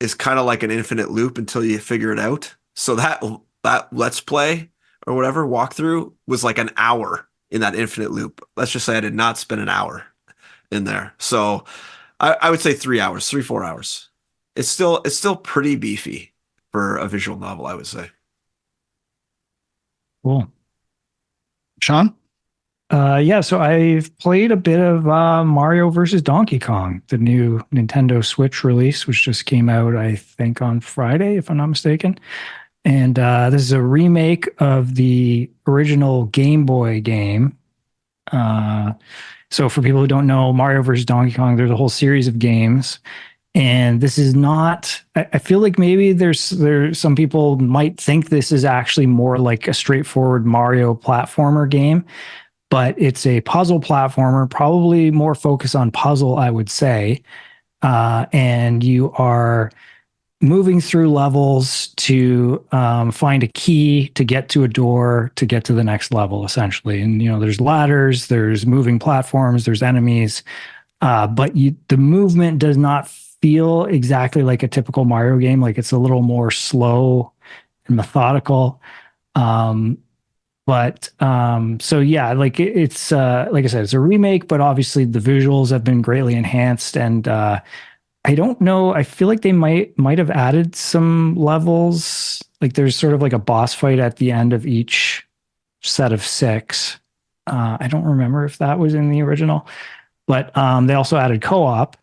is kind of like an infinite loop until you figure it out. So that let's play or whatever walkthrough was like an hour in that infinite loop. Let's just say I did not spend an hour in there. So I would say 3 hours, 4 hours. It's still pretty beefy for a visual novel, I would say. Cool. Sean? Yeah, so I've played a bit of Mario versus Donkey Kong, the new Nintendo Switch release, which just came out, I think, on Friday, if I'm not mistaken. And this is a remake of the original Game Boy game. So for people who don't know, Mario versus Donkey Kong, there's a whole series of games. And this is not, I feel like maybe there's some people might think this is actually more like a straightforward Mario platformer game, but it's a puzzle platformer, probably more focused on puzzle, I would say. And you are moving through levels to find a key to get to a door to get to the next level, essentially. And, there's ladders, there's moving platforms, there's enemies, but the movement does not feel exactly like a typical Mario game. Like it's a little more slow and methodical. So yeah, like it's like I said, it's a remake, but obviously the visuals have been greatly enhanced. And I don't know, I feel like they might have added some levels. Like there's sort of like a boss fight at the end of each set of 6. I don't remember if that was in the original, but they also added co-op.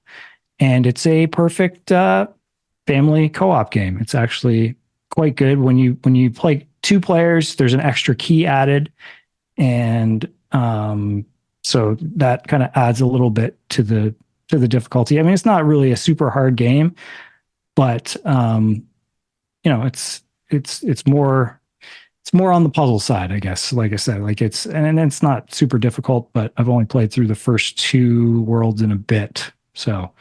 And it's a perfect family co-op game. It's actually quite good when you play 2 players. There's an extra key added, and so that kind of adds a little bit to the difficulty. I mean, it's not really a super hard game, but it's more on the puzzle side, I guess. Like I said, like it's not super difficult, but I've only played through the first 2 worlds in a bit, so.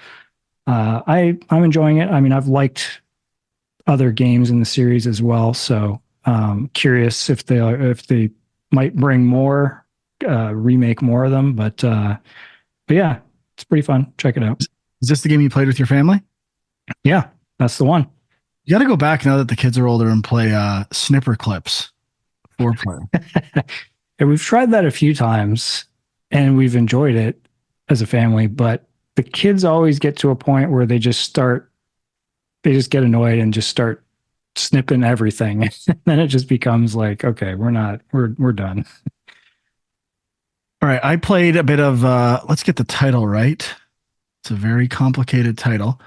I'm enjoying it. I mean, I've liked other games in the series as well, so curious if they might bring more, remake more of them. But yeah, it's pretty fun. Check it out. Is this the game you played with your family? Yeah, that's the one. You got to go back now that the kids are older and play Snipper Clips 4-player. And we've tried that a few times, and we've enjoyed it as a family, but the kids always get to a point where they just get annoyed and just start snipping everything. Then it just becomes like, okay, we're done. All right. I played a bit of, let's get the title right. It's a very complicated title.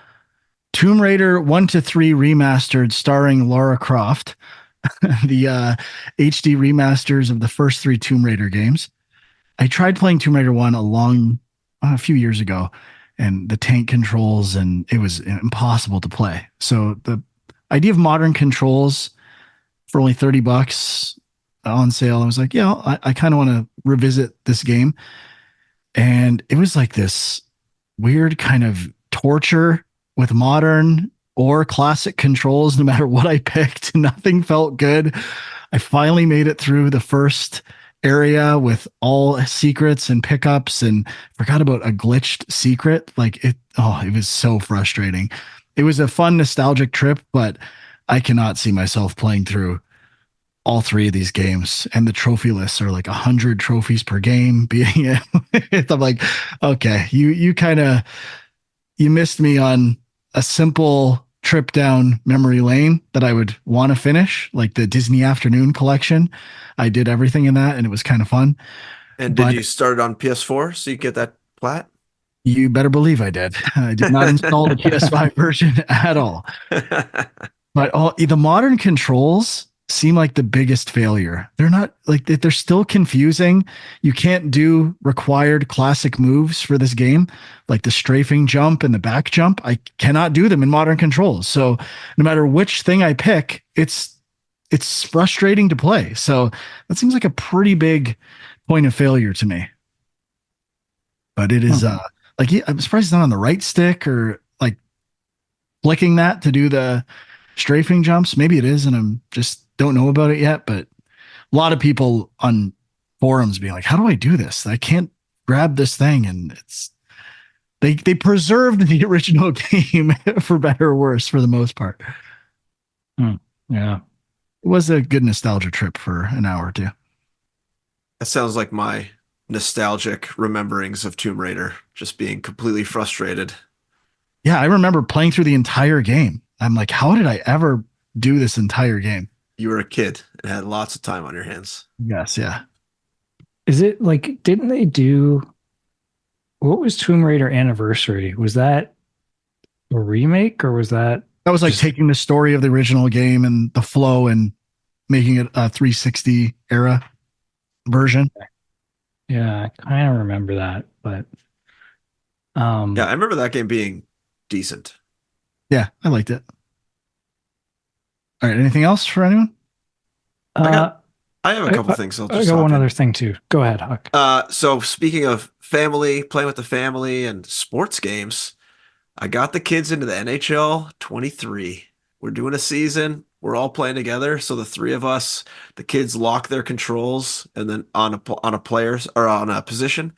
Tomb Raider 1-3 Remastered, starring Lara Croft. The HD remasters of the first 3 Tomb Raider games. I tried playing Tomb Raider 1 a few years ago, and the tank controls, and it was impossible to play. So the idea of modern controls for only $30 on sale, I was like, I kind of want to revisit this game. And it was like this weird kind of torture with modern or classic controls. No matter what I picked, nothing felt good. I finally made it through the first area with all secrets and pickups, and forgot about a glitched secret. Like it was so frustrating. It was a fun nostalgic trip, but I cannot see myself playing through all three of these games, and the trophy lists are like 100 trophies per game. Being it, I'm like, okay, you kind of you missed me on a simple trip down memory lane that I would want to finish, like the Disney Afternoon collection. I did everything in that, and it was kind of fun. And did But you start it on PS4 so you get that plat? you better believe I did. I did not install the PS5 version at all. But all the modern controls seem like the biggest failure. They're not like they're still confusing. You can't do required classic moves for this game, like the strafing jump and the back jump. I cannot do them in modern controls. So no matter which thing I pick, it's frustrating to play. So that seems like a pretty big point of failure to me. But it is like I'm surprised it's not on the right stick or like flicking that to do the strafing jumps. Maybe it is, and I'm just don't know about it yet. But a lot of people on forums being like, "How do I do this? I can't grab this thing." And it's they preserved the original game for better or worse for the most part. Yeah. It was a good nostalgia trip for an hour or two. That sounds like my nostalgic rememberings of Tomb Raider, just being completely frustrated. Yeah, I remember playing through the entire game. I'm like, how did I ever do this entire game? You were a kid and had lots of time on your hands. Yes, yeah. Is it like, didn't they do, what was Tomb Raider Anniversary? Was that a remake or was that That was like just, taking the story of the original game and the flow and making it a 360 era version. yeah, I kind of remember that, but Yeah, I remember that game being decent. Yeah, I liked it. All right, anything else for anyone? I have a couple things I'll I just got hop one in. other thing too. Go ahead, Huck. So speaking of family, playing with the family and sports games, I got the kids into the NHL 23. We're doing a season. We're all playing together. So the three of us, the kids lock their controls and then on a player's or on a position,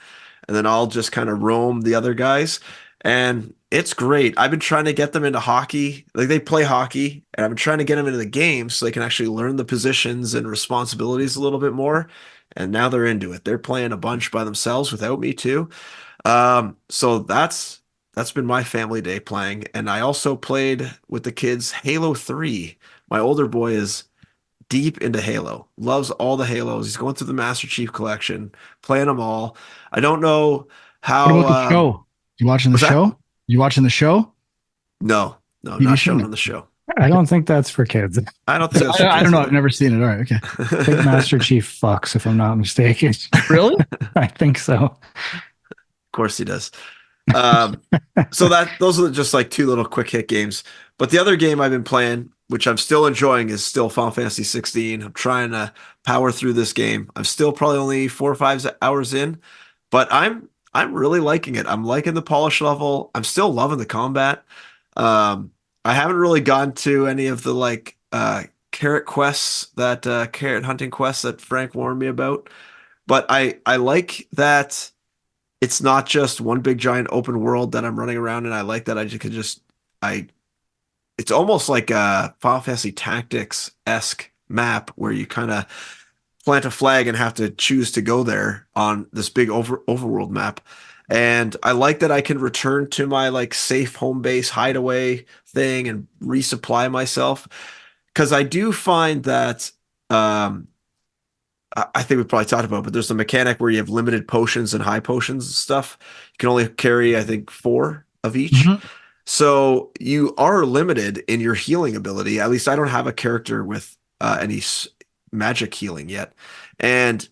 and then I'll just kind of roam the other guys. And it's great. I've been trying to get them into hockey. Like they play hockey, and I've been trying to get them into the game so they can actually learn the positions and responsibilities a little bit more. And now they're into it. They're playing a bunch by themselves without me too. So that's been my family day playing. And I also played with the kids Halo 3. My older boy is deep into Halo, loves all the Halos. He's going through the Master Chief collection, playing them all. I don't know What how. about the show? You watching the Was that? show? You watching the show? No, no, TV not show? shown No. on the show. I don't think that's for kids. I don't think that's for I kids don't know. I've either. never seen it. All right, okay. I think Master Chief fucks, if I'm not mistaken. Really? I think so. Of course he does. So those are just like two little quick hit games. But the other game I've been playing, which I'm still enjoying, is still Final Fantasy 16. I'm trying to power through this game. I'm still probably only 4 or 5 hours in, but I'm really liking it. I'm liking the polish level. I'm still loving the combat. I haven't really gone to any of the like carrot quests that carrot hunting quests that Frank warned me about. But I like that it's not just one big giant open world that I'm running around, and I like that I just could just I it's almost like a Final Fantasy Tactics-esque map where you kind of plant a flag and have to choose to go there on this big overworld map. And I like that I can return to my like safe home base hideaway thing and resupply myself. Because I do find that I think we probably talked about it, but there's a mechanic where you have limited potions and high potions and stuff. You can only carry, I think, 4 of each. Mhm. So you are limited in your healing ability. At least I don't have a character with any magic healing yet. And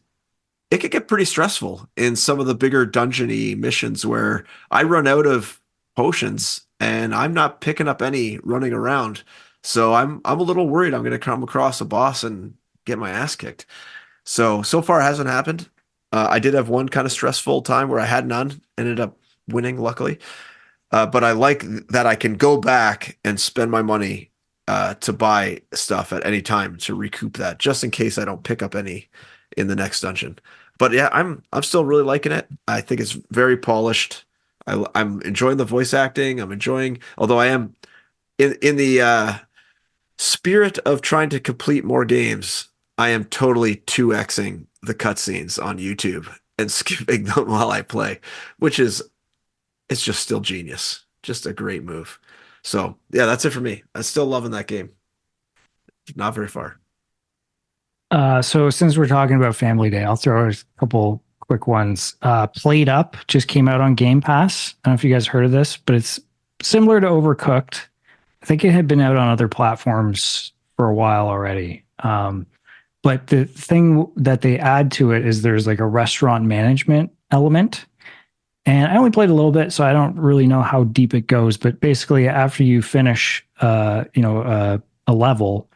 it could get pretty stressful in some of the bigger dungeony missions where I run out of potions and I'm not picking up any running around. So I'm a little worried I'm going to come across a boss and get my ass kicked. So far it hasn't happened. I did have one kind of stressful time where I had none, ended up winning luckily. But I like that I can go back and spend my money to buy stuff at any time to recoup that, just in case I don't pick up any in the next dungeon. But yeah, I'm still really liking it. I think it's very polished. I'm enjoying the voice acting. I'm enjoying, although I am in the spirit of trying to complete more games. I am totally 2xing the cutscenes on YouTube and skipping them while I play, which is it's just still genius. Just a great move. So yeah, that's it for me. I'm still loving that game. Not very far. So since we're talking about Family Day, I'll throw a couple quick ones. PlateUp just came out on Game Pass. I don't know if you guys heard of this, but it's similar to Overcooked. I think it had been out on other platforms for a while already. But the thing that they add to it is there's like a restaurant management element. And I only played a little bit, so I don't really know how deep it goes. But basically, after you finish, a level,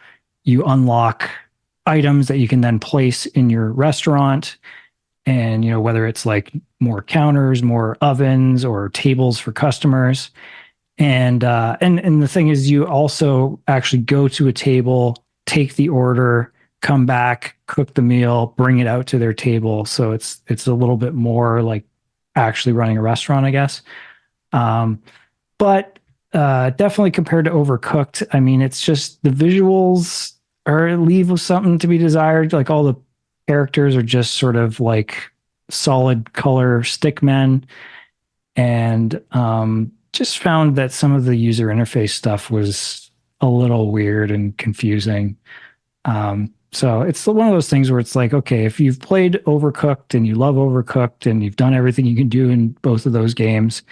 you unlock items that you can then place in your restaurant. And whether it's like more counters, more ovens, or tables for customers. And the thing is, you also actually go to a table, take the order, come back, cook the meal, bring it out to their table. So it's a little bit more like actually running a restaurant, I guess. But definitely compared to Overcooked, I mean, it's just the visuals leave something to be desired. Like all the characters are just sort of like solid color stick men, and just found that some of the user interface stuff was a little weird and confusing. So it's one of those things where it's like, okay, if you've played Overcooked and you love Overcooked and you've done everything you can do in both of those games,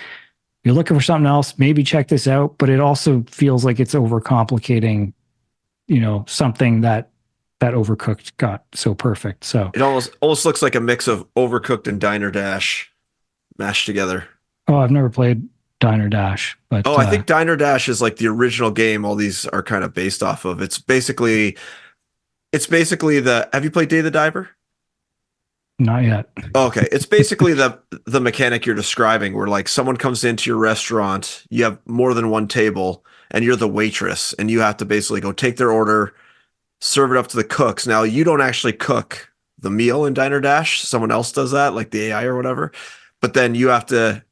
you're looking for something else, maybe check this out. But it also feels like it's overcomplicating, something that Overcooked got so perfect. So It almost looks like a mix of Overcooked and Diner Dash mashed together. oh, I've never played Diner Dash, but Oh, I think Diner Dash is like the original game all these are kind of based off of. It's basically have you played Day the Diver? not yet. Okay, it's basically the mechanic you're describing where like someone comes into your restaurant, you have more than one table, and you're the waitress, and you have to basically go take their order, serve it up to the cooks. Now, you don't actually cook the meal in Diner Dash. Someone else does that, like the AI or whatever. But then you have to,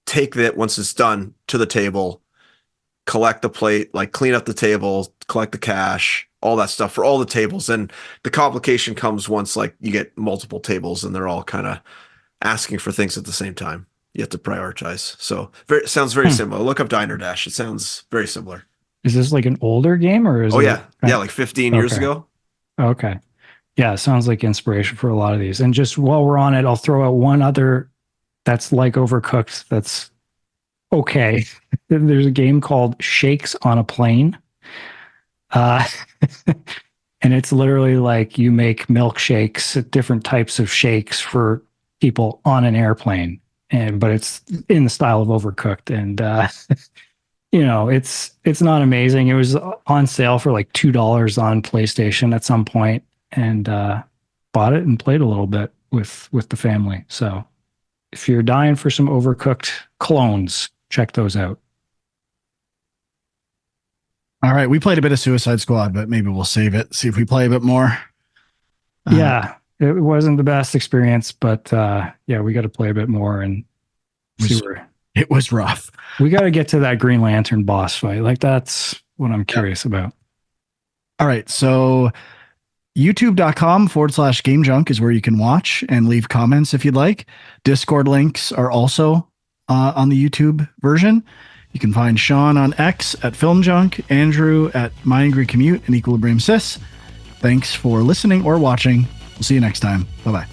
take that once it's done to the table, collect the plate, like clean up the table, collect the cash, all that stuff for all the tables. And the complication comes once like you get multiple tables and they're all kind of asking for things at the same time. You have to prioritize. So sounds very similar. Look up Diner Dash. It sounds very similar. Is this like an older game or is yeah. Yeah, like 15 years ago. Okay. Yeah, it sounds like inspiration for a lot of these. And just while we're on it, I'll throw out one other that's like Overcooked that's okay. There's a game called Shakes on a Plane. And it's literally like you make milkshakes, different types of shakes for people on an airplane. But it's in the style of Overcooked. And it's not amazing. It was on sale for like $2 on PlayStation at some point, and bought it and played a little bit with the family. So if you're dying for some Overcooked clones, check those out. All right, we played a bit of Suicide Squad, but maybe we'll save it. See if we play a bit more. Yeah, it wasn't the best experience, but yeah, we got to play a bit more and see where it was rough. We got to get to that Green Lantern boss fight. Like that's what I'm curious about. All right, so youtube.com/Game Junk is where you can watch and leave comments if you'd like. Discord links are also on the YouTube version. You can find Sean on X at Film Junk, Andrew at My Angry Commute, and Equilibrium Sis. Thanks for listening or watching. We'll see you next time. Bye-bye.